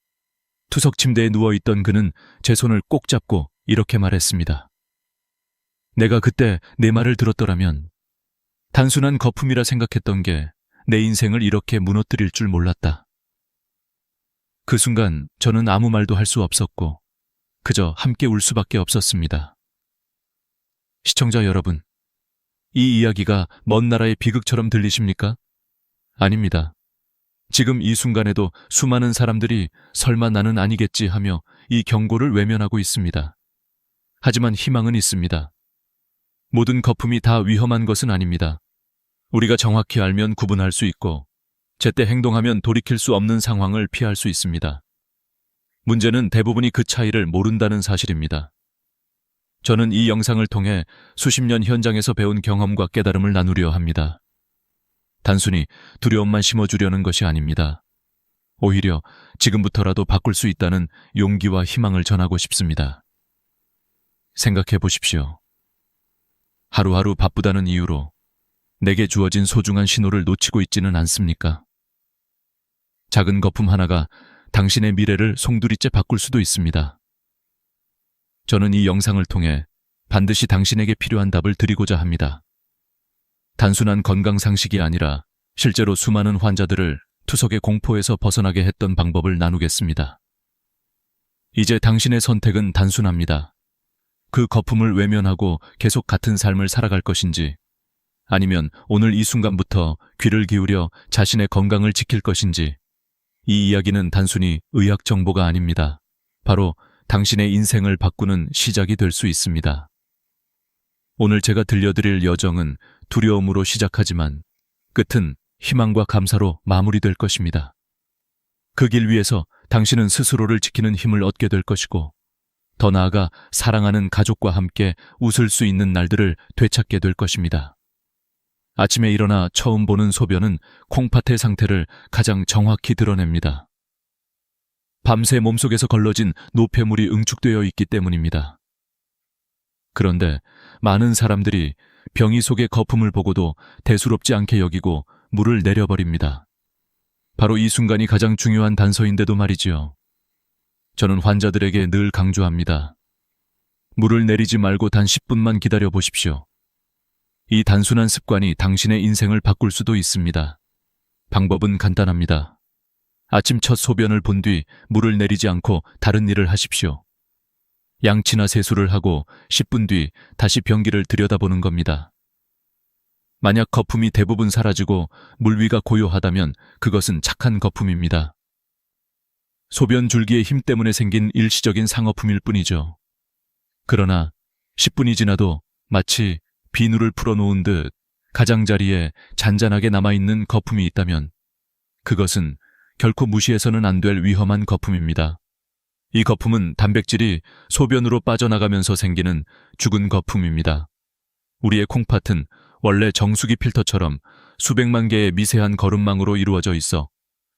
투석 침대에 누워있던 그는 제 손을 꼭 잡고 이렇게 말했습니다. 내가 그때 내 말을 들었더라면 단순한 거품이라 생각했던 게 내 인생을 이렇게 무너뜨릴 줄 몰랐다. 그 순간 저는 아무 말도 할 수 없었고 그저 함께 울 수밖에 없었습니다. 시청자 여러분, 이 이야기가 먼 나라의 비극처럼 들리십니까? 아닙니다. 지금 이 순간에도 수많은 사람들이 설마 나는 아니겠지 하며 이 경고를 외면하고 있습니다. 하지만 희망은 있습니다. 모든 거품이 다 위험한 것은 아닙니다. 우리가 정확히 알면 구분할 수 있고 제때 행동하면 돌이킬 수 없는 상황을 피할 수 있습니다. 문제는 대부분이 그 차이를 모른다는 사실입니다. 저는 이 영상을 통해 수십 년 현장에서 배운 경험과 깨달음을 나누려 합니다. 단순히 두려움만 심어주려는 것이 아닙니다. 오히려 지금부터라도 바꿀 수 있다는 용기와 희망을 전하고 싶습니다. 생각해 보십시오. 하루하루 바쁘다는 이유로 내게 주어진 소중한 신호를 놓치고 있지는 않습니까? 작은 거품 하나가 당신의 미래를 송두리째 바꿀 수도 있습니다. 저는 이 영상을 통해 반드시 당신에게 필요한 답을 드리고자 합니다. 단순한 건강 상식이 아니라 실제로 수많은 환자들을 투석의 공포에서 벗어나게 했던 방법을 나누겠습니다. 이제 당신의 선택은 단순합니다. 그 거품을 외면하고 계속 같은 삶을 살아갈 것인지, 아니면 오늘 이 순간부터 귀를 기울여 자신의 건강을 지킬 것인지. 이 이야기는 단순히 의학 정보가 아닙니다. 바로 당신의 인생을 바꾸는 시작이 될 수 있습니다. 오늘 제가 들려드릴 여정은 두려움으로 시작하지만 끝은 희망과 감사로 마무리될 것입니다. 그 길 위에서 당신은 스스로를 지키는 힘을 얻게 될 것이고 더 나아가 사랑하는 가족과 함께 웃을 수 있는 날들을 되찾게 될 것입니다. 아침에 일어나 처음 보는 소변은 콩팥의 상태를 가장 정확히 드러냅니다. 밤새 몸속에서 걸러진 노폐물이 응축되어 있기 때문입니다. 그런데 많은 사람들이 병이 속의 거품을 보고도 대수롭지 않게 여기고 물을 내려버립니다. 바로 이 순간이 가장 중요한 단서인데도 말이지요. 저는 환자들에게 늘 강조합니다. 물을 내리지 말고 단 10분만 기다려 보십시오. 이 단순한 습관이 당신의 인생을 바꿀 수도 있습니다. 방법은 간단합니다. 아침 첫 소변을 본 뒤 물을 내리지 않고 다른 일을 하십시오. 양치나 세수를 하고 10분 뒤 다시 변기를 들여다보는 겁니다. 만약 거품이 대부분 사라지고 물 위가 고요하다면 그것은 착한 거품입니다. 소변 줄기의 힘 때문에 생긴 일시적인 상어품일 뿐이죠. 그러나 10분이 지나도 마치 비누를 풀어놓은 듯 가장자리에 잔잔하게 남아있는 거품이 있다면 그것은 결코 무시해서는 안 될 위험한 거품입니다. 이 거품은 단백질이 소변으로 빠져나가면서 생기는 죽은 거품입니다. 우리의 콩팥은 원래 정수기 필터처럼 수백만 개의 미세한 거름망으로 이루어져 있어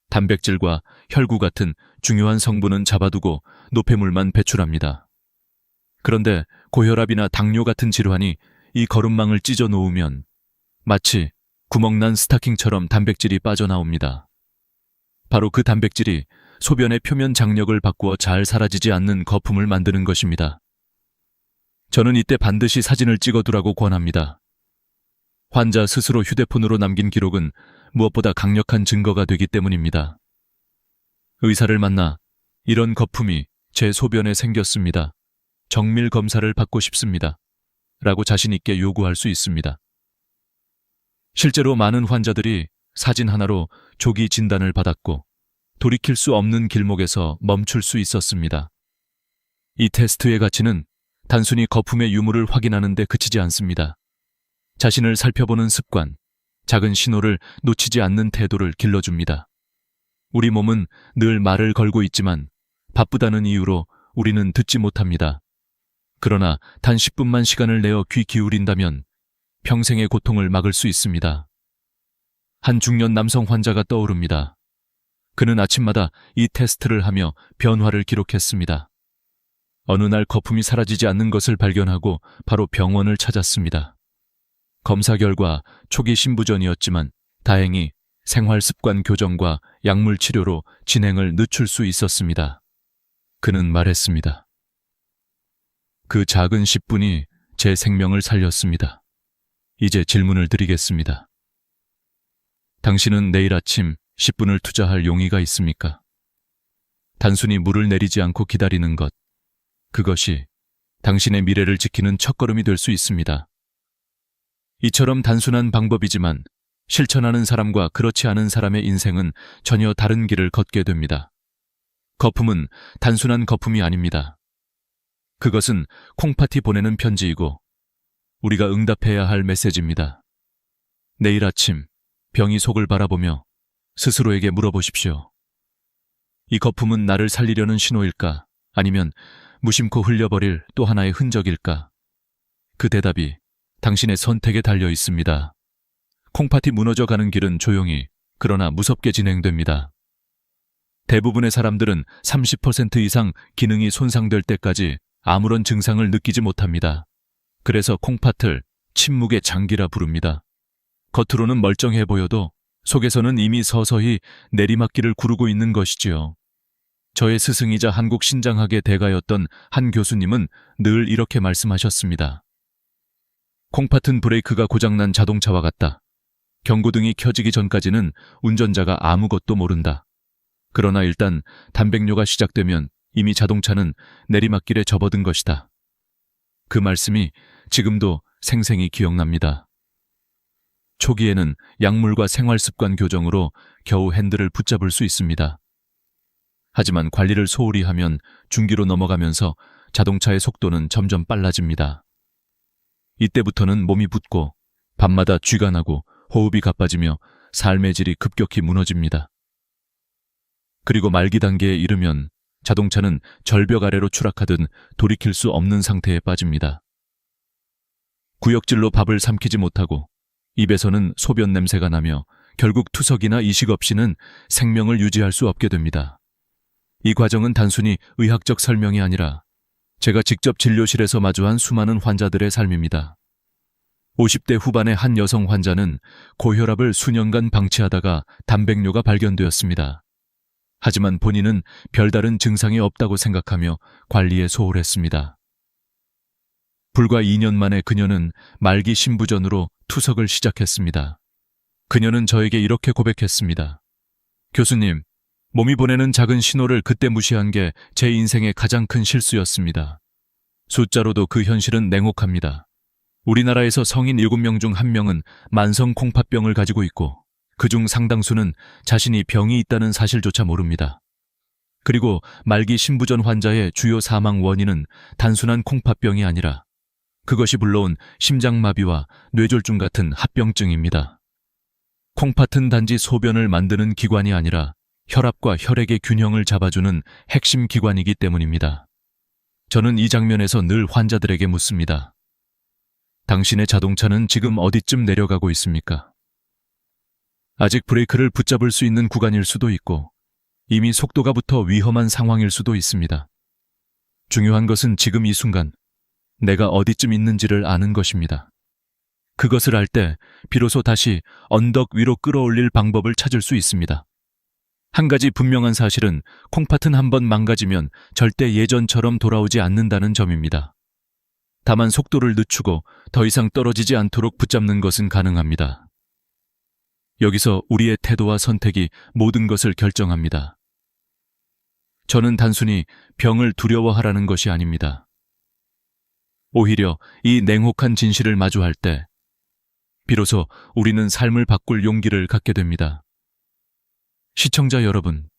단백질과 혈구 같은 중요한 성분은 잡아두고 노폐물만 배출합니다. 그런데 고혈압이나 당뇨 같은 질환이 이 거름망을 찢어 놓으면 마치 구멍난 스타킹처럼 단백질이 빠져나옵니다. 바로 그 단백질이 소변의 표면 장력을 바꾸어 잘 사라지지 않는 거품을 만드는 것입니다. 저는 이때 반드시 사진을 찍어두라고 권합니다. 환자 스스로 휴대폰으로 남긴 기록은 무엇보다 강력한 증거가 되기 때문입니다. 의사를 만나 이런 거품이 제 소변에 생겼습니다. 정밀 검사를 받고 싶습니다. 라고 자신 있게 요구할 수 있습니다. 실제로 많은 환자들이 사진 하나로 조기 진단을 받았고 돌이킬 수 없는 길목에서 멈출 수 있었습니다. 이 테스트의 가치는 단순히 거품의 유무를 확인하는 데 그치지 않습니다. 자신을 살펴보는 습관, 작은 신호를 놓치지 않는 태도를 길러줍니다. 우리 몸은 늘 말을 걸고 있지만 바쁘다는 이유로 우리는 듣지 못합니다. 그러나 단 10분만 시간을 내어 귀 기울인다면 평생의 고통을 막을 수 있습니다. 한 중년 남성 환자가 떠오릅니다. 그는 아침마다 이 테스트를 하며 변화를 기록했습니다. 어느 날 거품이 사라지지 않는 것을 발견하고 바로 병원을 찾았습니다. 검사 결과 초기 신부전이었지만 다행히 생활습관 교정과 약물 치료로 진행을 늦출 수 있었습니다. 그는 말했습니다. 그 작은 10분이 제 생명을 살렸습니다. 이제 질문을 드리겠습니다. 당신은 내일 아침 10분을 투자할 용의가 있습니까? 단순히 물을 내리지 않고 기다리는 것, 그것이 당신의 미래를 지키는 첫걸음이 될 수 있습니다. 이처럼 단순한 방법이지만 실천하는 사람과 그렇지 않은 사람의 인생은 전혀 다른 길을 걷게 됩니다. 거품은 단순한 거품이 아닙니다. 그것은 콩팥이 보내는 편지이고 우리가 응답해야 할 메시지입니다. 내일 아침 병이 속을 바라보며 스스로에게 물어보십시오. 이 거품은 나를 살리려는 신호일까? 아니면 무심코 흘려버릴 또 하나의 흔적일까? 그 대답이 당신의 선택에 달려 있습니다. 콩팥이 무너져가는 길은 조용히 그러나 무섭게 진행됩니다. 대부분의 사람들은 30% 이상 기능이 손상될 때까지 아무런 증상을 느끼지 못합니다. 그래서 콩팥을 침묵의 장기라 부릅니다. 겉으로는 멀쩡해 보여도 속에서는 이미 서서히 내리막길을 구르고 있는 것이지요. 저의 스승이자 한국 신장학의 대가였던 한 교수님은 늘 이렇게 말씀하셨습니다. 콩팥은 브레이크가 고장난 자동차와 같다. 경고등이 켜지기 전까지는 운전자가 아무것도 모른다. 그러나 일단 단백뇨가 시작되면 이미 자동차는 내리막길에 접어든 것이다. 그 말씀이 지금도 생생히 기억납니다. 초기에는 약물과 생활습관 교정으로 겨우 핸들을 붙잡을 수 있습니다. 하지만 관리를 소홀히 하면 중기로 넘어가면서 자동차의 속도는 점점 빨라집니다. 이때부터는 몸이 붓고 밤마다 쥐가 나고 호흡이 가빠지며 삶의 질이 급격히 무너집니다. 그리고 말기 단계에 이르면 자동차는 절벽 아래로 추락하듯 돌이킬 수 없는 상태에 빠집니다. 구역질로 밥을 삼키지 못하고 입에서는 소변 냄새가 나며 결국 투석이나 이식 없이는 생명을 유지할 수 없게 됩니다. 이 과정은 단순히 의학적 설명이 아니라 제가 직접 진료실에서 마주한 수많은 환자들의 삶입니다. 50대 후반의 한 여성 환자는 고혈압을 수년간 방치하다가 단백뇨가 발견되었습니다. 하지만 본인은 별다른 증상이 없다고 생각하며 관리에 소홀했습니다. 불과 2년 만에 그녀는 말기 신부전으로 투석을 시작했습니다. 그녀는 저에게 이렇게 고백했습니다. 교수님, 몸이 보내는 작은 신호를 그때 무시한 게 제 인생의 가장 큰 실수였습니다. 숫자로도 그 현실은 냉혹합니다. 우리나라에서 성인 7명 중 1명은 만성 콩팥병을 가지고 있고 그중 상당수는 자신이 병이 있다는 사실조차 모릅니다. 그리고 말기 신부전 환자의 주요 사망 원인은 단순한 콩팥병이 아니라 그것이 불러온 심장마비와 뇌졸중 같은 합병증입니다. 콩팥은 단지 소변을 만드는 기관이 아니라 혈압과 혈액의 균형을 잡아주는 핵심 기관이기 때문입니다. 저는 이 장면에서 늘 환자들에게 묻습니다. 당신의 자동차는 지금 어디쯤 내려가고 있습니까? 아직 브레이크를 붙잡을 수 있는 구간일 수도 있고 이미 속도가 붙어 위험한 상황일 수도 있습니다. 중요한 것은 지금 이 순간 내가 어디쯤 있는지를 아는 것입니다. 그것을 알 때 비로소 다시 언덕 위로 끌어올릴 방법을 찾을 수 있습니다. 한 가지 분명한 사실은 콩팥은 한번 망가지면 절대 예전처럼 돌아오지 않는다는 점입니다. 다만 속도를 늦추고 더 이상 떨어지지 않도록 붙잡는 것은 가능합니다. 여기서 우리의 태도와 선택이 모든 것을 결정합니다. 저는 단순히 병을 두려워하라는 것이 아닙니다. 오히려 이 냉혹한 진실을 마주할 때 비로소 우리는 삶을 바꿀 용기를 갖게 됩니다. 시청자 여러분,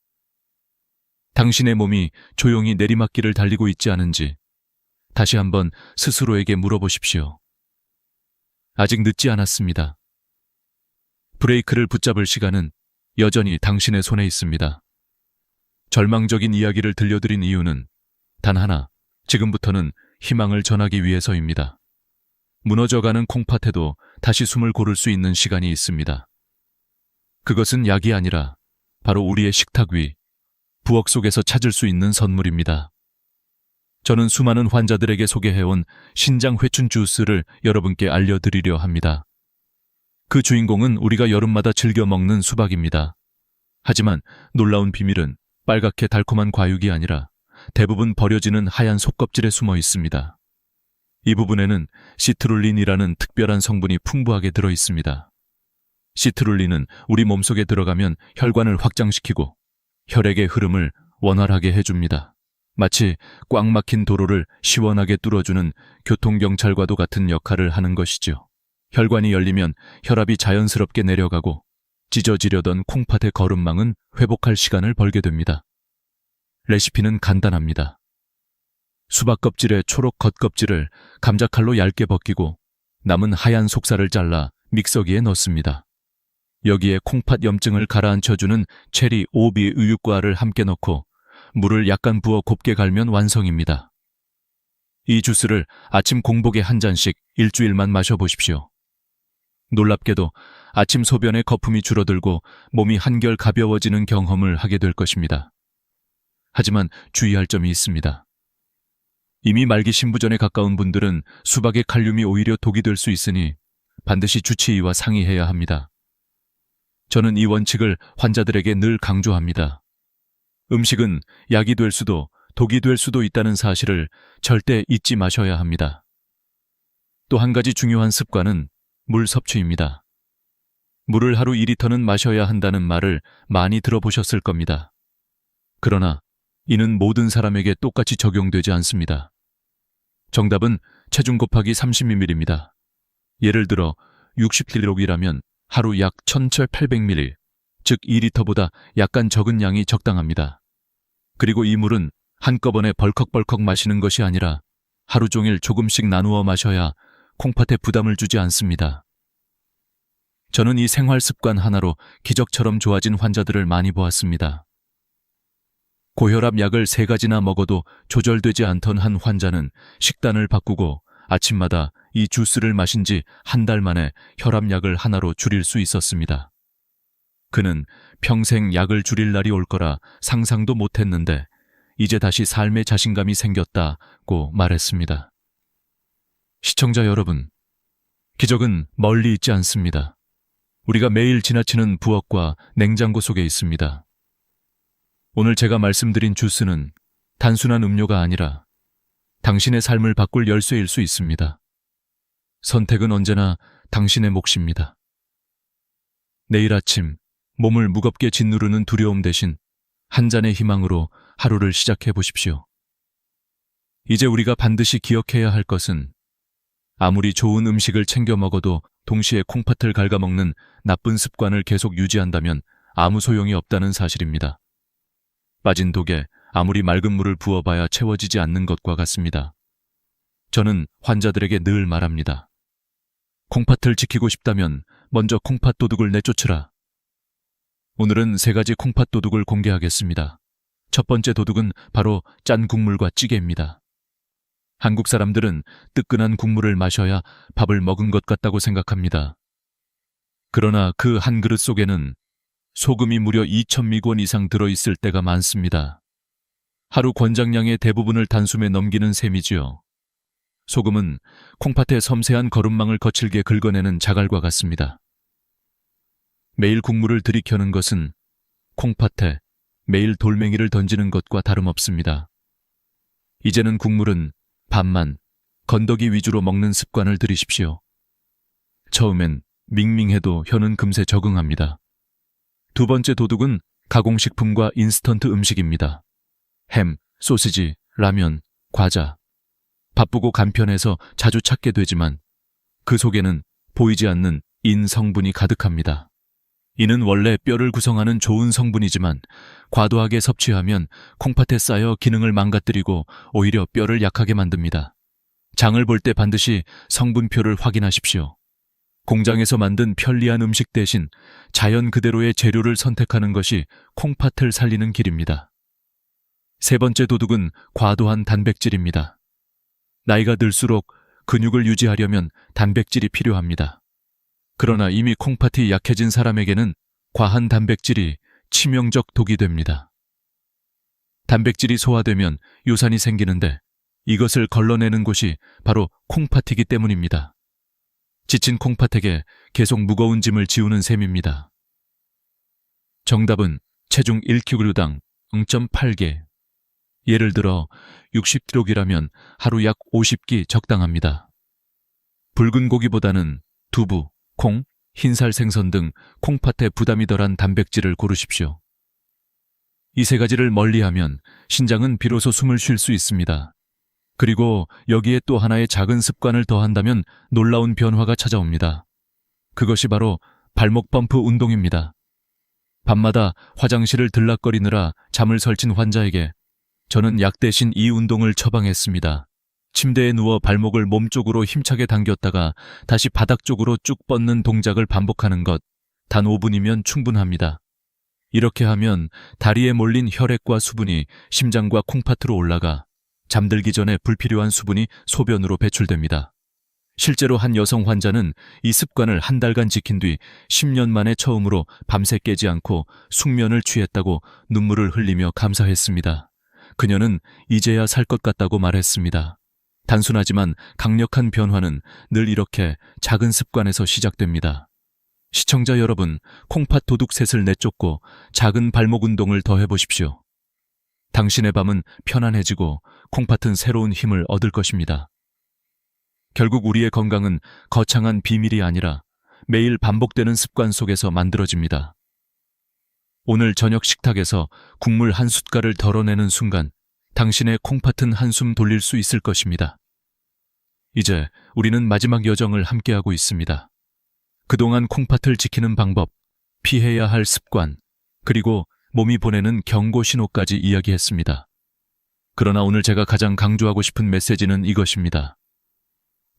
당신의 몸이 조용히 내리막길을 달리고 있지 않은지 다시 한번 스스로에게 물어보십시오. 아직 늦지 않았습니다. 브레이크를 붙잡을 시간은 여전히 당신의 손에 있습니다. 절망적인 이야기를 들려드린 이유는 단 하나, 지금부터는 희망을 전하기 위해서입니다. 무너져가는 콩팥에도 다시 숨을 고를 수 있는 시간이 있습니다. 그것은 약이 아니라 바로 우리의 식탁 위, 부엌 속에서 찾을 수 있는 선물입니다. 저는 수많은 환자들에게 소개해온 신장 회춘 주스를 여러분께 알려드리려 합니다. 그 주인공은 우리가 여름마다 즐겨 먹는 수박입니다. 하지만 놀라운 비밀은 빨갛게 달콤한 과육이 아니라 대부분 버려지는 하얀 속껍질에 숨어 있습니다. 이 부분에는 시트룰린이라는 특별한 성분이 풍부하게 들어 있습니다. 시트룰린은 우리 몸속에 들어가면 혈관을 확장시키고 혈액의 흐름을 원활하게 해줍니다. 마치 꽉 막힌 도로를 시원하게 뚫어주는 교통경찰과도 같은 역할을 하는 것이죠. 혈관이 열리면 혈압이 자연스럽게 내려가고 찢어지려던 콩팥의 거름망은 회복할 시간을 벌게 됩니다. 레시피는 간단합니다. 수박 껍질의 초록 겉껍질을 감자칼로 얇게 벗기고 남은 하얀 속살을 잘라 믹서기에 넣습니다. 여기에 콩팥 염증을 가라앉혀주는 체리 오비 우유과를 함께 넣고 물을 약간 부어 곱게 갈면 완성입니다. 이 주스를 아침 공복에 한 잔씩 일주일만 마셔보십시오. 놀랍게도 아침 소변의 거품이 줄어들고 몸이 한결 가벼워지는 경험을 하게 될 것입니다. 하지만 주의할 점이 있습니다. 이미 말기 신부전에 가까운 분들은 수박의 칼륨이 오히려 독이 될 수 있으니 반드시 주치의와 상의해야 합니다. 저는 이 원칙을 환자들에게 늘 강조합니다. 음식은 약이 될 수도 독이 될 수도 있다는 사실을 절대 잊지 마셔야 합니다. 또 한 가지 중요한 습관은 물 섭취입니다. 물을 하루 2리터는 마셔야 한다는 말을 많이 들어보셨을 겁니다. 그러나 이는 모든 사람에게 똑같이 적용되지 않습니다. 정답은 체중 곱하기 30ml입니다. 예를 들어 60kg이라면 하루 약 1700ml, 즉 2리터보다 약간 적은 양이 적당합니다. 그리고 이 물은 한꺼번에 벌컥벌컥 마시는 것이 아니라 하루 종일 조금씩 나누어 마셔야 콩팥에 부담을 주지 않습니다. 저는 이 생활 습관 하나로 기적처럼 좋아진 환자들을 많이 보았습니다. 고혈압 약을 3가지나 먹어도 조절되지 않던 한 환자는 식단을 바꾸고 아침마다 이 주스를 마신 지 한 달 만에 혈압약을 하나로 줄일 수 있었습니다. 그는 평생 약을 줄일 날이 올 거라 상상도 못했는데 이제 다시 삶의 자신감이 생겼다고 말했습니다. 시청자 여러분, 기적은 멀리 있지 않습니다. 우리가 매일 지나치는 부엌과 냉장고 속에 있습니다. 오늘 제가 말씀드린 주스는 단순한 음료가 아니라 당신의 삶을 바꿀 열쇠일 수 있습니다. 선택은 언제나 당신의 몫입니다. 내일 아침 몸을 무겁게 짓누르는 두려움 대신 한 잔의 희망으로 하루를 시작해 보십시오. 이제 우리가 반드시 기억해야 할 것은 아무리 좋은 음식을 챙겨 먹어도 동시에 콩팥을 갉아먹는 나쁜 습관을 계속 유지한다면 아무 소용이 없다는 사실입니다. 빠진 독에 아무리 맑은 물을 부어봐야 채워지지 않는 것과 같습니다. 저는 환자들에게 늘 말합니다. 콩팥을 지키고 싶다면 먼저 콩팥 도둑을 내쫓으라. 오늘은 3가지 콩팥 도둑을 공개하겠습니다. 첫 번째 도둑은 바로 짠 국물과 찌개입니다. 한국 사람들은 뜨끈한 국물을 마셔야 밥을 먹은 것 같다고 생각합니다. 그러나 그 한 그릇 속에는 소금이 무려 2,000미권 이상 들어있을 때가 많습니다. 하루 권장량의 대부분을 단숨에 넘기는 셈이지요. 소금은 콩팥의 섬세한 거름망을 거칠게 긁어내는 자갈과 같습니다. 매일 국물을 들이켜는 것은 콩팥에 매일 돌멩이를 던지는 것과 다름없습니다. 이제는 국물은 밥만, 건더기 위주로 먹는 습관을 들이십시오. 처음엔 밍밍해도 혀는 금세 적응합니다. 두 번째 도둑은 가공식품과 인스턴트 음식입니다. 햄, 소시지, 라면, 과자. 바쁘고 간편해서 자주 찾게 되지만 그 속에는 보이지 않는 인 성분이 가득합니다. 이는 원래 뼈를 구성하는 좋은 성분이지만 과도하게 섭취하면 콩팥에 쌓여 기능을 망가뜨리고 오히려 뼈를 약하게 만듭니다. 장을 볼 때 반드시 성분표를 확인하십시오. 공장에서 만든 편리한 음식 대신 자연 그대로의 재료를 선택하는 것이 콩팥을 살리는 길입니다. 세 번째 도둑은 과도한 단백질입니다. 나이가 들수록 근육을 유지하려면 단백질이 필요합니다. 그러나 이미 콩팥이 약해진 사람에게는 과한 단백질이 치명적 독이 됩니다. 단백질이 소화되면 요산이 생기는데 이것을 걸러내는 곳이 바로 콩팥이기 때문입니다. 지친 콩팥에게 계속 무거운 짐을 지우는 셈입니다. 정답은 체중 1kg당 0.8개. 예를 들어 60kg이라면 하루 약 50끼 적당합니다. 붉은 고기보다는 두부, 콩, 흰살 생선 등 콩팥에 부담이 덜한 단백질을 고르십시오. 이 3가지를 멀리하면 신장은 비로소 숨을 쉴 수 있습니다. 그리고 여기에 또 하나의 작은 습관을 더한다면 놀라운 변화가 찾아옵니다. 그것이 바로 발목 펌프 운동입니다. 밤마다 화장실을 들락거리느라 잠을 설친 환자에게 저는 약 대신 이 운동을 처방했습니다. 침대에 누워 발목을 몸쪽으로 힘차게 당겼다가 다시 바닥 쪽으로 쭉 뻗는 동작을 반복하는 것, 단 5분이면 충분합니다. 이렇게 하면 다리에 몰린 혈액과 수분이 심장과 콩팥으로 올라가 잠들기 전에 불필요한 수분이 소변으로 배출됩니다. 실제로 한 여성 환자는 이 습관을 한 달간 지킨 뒤 10년 만에 처음으로 밤새 깨지 않고 숙면을 취했다고 눈물을 흘리며 감사했습니다. 그녀는 이제야 살 것 같다고 말했습니다. 단순하지만 강력한 변화는 늘 이렇게 작은 습관에서 시작됩니다. 시청자 여러분, 콩팥 도둑 셋을 내쫓고 작은 발목 운동을 더 해보십시오. 당신의 밤은 편안해지고 콩팥은 새로운 힘을 얻을 것입니다. 결국 우리의 건강은 거창한 비밀이 아니라 매일 반복되는 습관 속에서 만들어집니다. 오늘 저녁 식탁에서 국물 한 숟갈을 덜어내는 순간 당신의 콩팥은 한숨 돌릴 수 있을 것입니다. 이제 우리는 마지막 여정을 함께하고 있습니다. 그동안 콩팥을 지키는 방법, 피해야 할 습관, 그리고 몸이 보내는 경고 신호까지 이야기했습니다. 그러나 오늘 제가 가장 강조하고 싶은 메시지는 이것입니다.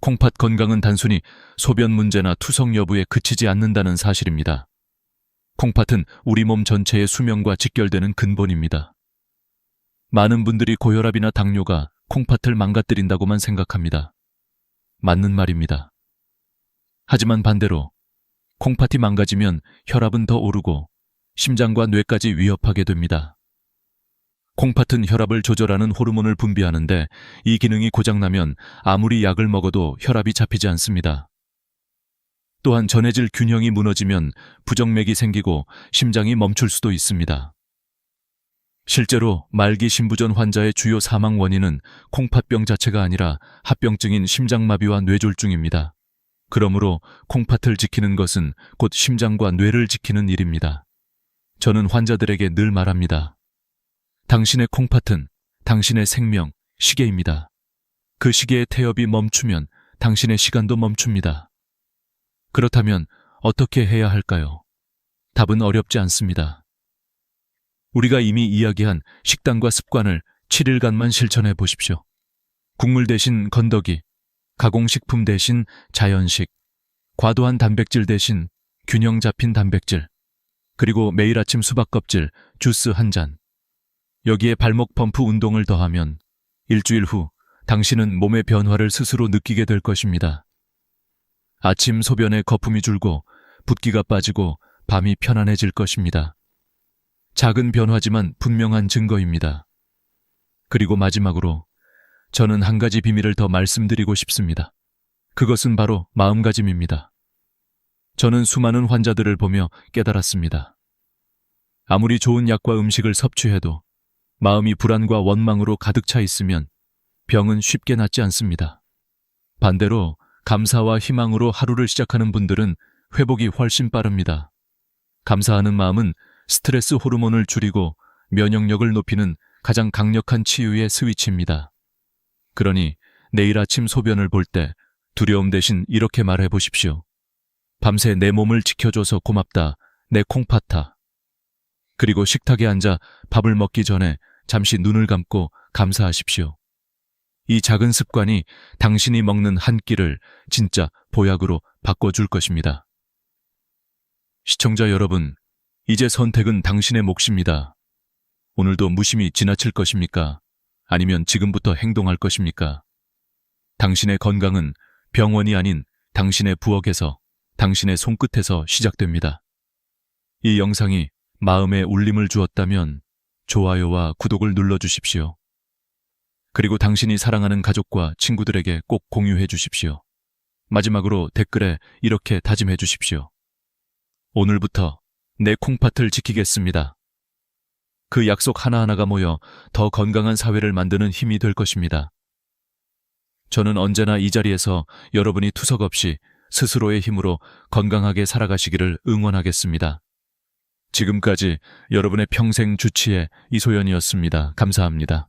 콩팥 건강은 단순히 소변 문제나 투석 여부에 그치지 않는다는 사실입니다. 콩팥은 우리 몸 전체의 수명과 직결되는 근본입니다. 많은 분들이 고혈압이나 당뇨가 콩팥을 망가뜨린다고만 생각합니다. 맞는 말입니다. 하지만 반대로 콩팥이 망가지면 혈압은 더 오르고 심장과 뇌까지 위협하게 됩니다. 콩팥은 혈압을 조절하는 호르몬을 분비하는데 이 기능이 고장나면 아무리 약을 먹어도 혈압이 잡히지 않습니다. 또한 전해질 균형이 무너지면 부정맥이 생기고 심장이 멈출 수도 있습니다. 실제로 말기 신부전 환자의 주요 사망 원인은 콩팥병 자체가 아니라 합병증인 심장마비와 뇌졸중입니다. 그러므로 콩팥을 지키는 것은 곧 심장과 뇌를 지키는 일입니다. 저는 환자들에게 늘 말합니다. 당신의 콩팥은 당신의 생명, 시계입니다. 그 시계의 태엽이 멈추면 당신의 시간도 멈춥니다. 그렇다면 어떻게 해야 할까요? 답은 어렵지 않습니다. 우리가 이미 이야기한 식단과 습관을 7일간만 실천해 보십시오. 국물 대신 건더기, 가공식품 대신 자연식, 과도한 단백질 대신 균형 잡힌 단백질, 그리고 매일 아침 수박 껍질, 주스 한 잔. 여기에 발목 펌프 운동을 더하면 일주일 후 당신은 몸의 변화를 스스로 느끼게 될 것입니다. 아침 소변에 거품이 줄고 붓기가 빠지고 밤이 편안해질 것입니다. 작은 변화지만 분명한 증거입니다. 그리고 마지막으로 저는 한 가지 비밀을 더 말씀드리고 싶습니다. 그것은 바로 마음가짐입니다. 저는 수많은 환자들을 보며 깨달았습니다. 아무리 좋은 약과 음식을 섭취해도 마음이 불안과 원망으로 가득 차 있으면 병은 쉽게 낫지 않습니다. 반대로 감사와 희망으로 하루를 시작하는 분들은 회복이 훨씬 빠릅니다. 감사하는 마음은 스트레스 호르몬을 줄이고 면역력을 높이는 가장 강력한 치유의 스위치입니다. 그러니 내일 아침 소변을 볼 때 두려움 대신 이렇게 말해 보십시오. 밤새 내 몸을 지켜줘서 고맙다, 내 콩팥아. 그리고 식탁에 앉아 밥을 먹기 전에 잠시 눈을 감고 감사하십시오. 이 작은 습관이 당신이 먹는 한 끼를 진짜 보약으로 바꿔줄 것입니다. 시청자 여러분, 이제 선택은 당신의 몫입니다. 오늘도 무심히 지나칠 것입니까? 아니면 지금부터 행동할 것입니까? 당신의 건강은 병원이 아닌 당신의 부엌에서, 당신의 손끝에서 시작됩니다. 이 영상이 마음에 울림을 주었다면 좋아요와 구독을 눌러주십시오. 그리고 당신이 사랑하는 가족과 친구들에게 꼭 공유해 주십시오. 마지막으로 댓글에 이렇게 다짐해 주십시오. 오늘부터 내 콩팥을 지키겠습니다. 그 약속 하나하나가 모여 더 건강한 사회를 만드는 힘이 될 것입니다. 저는 언제나 이 자리에서 여러분이 투석 없이 스스로의 힘으로 건강하게 살아가시기를 응원하겠습니다. 지금까지 여러분의 평생 주치의 이소연이었습니다. 감사합니다.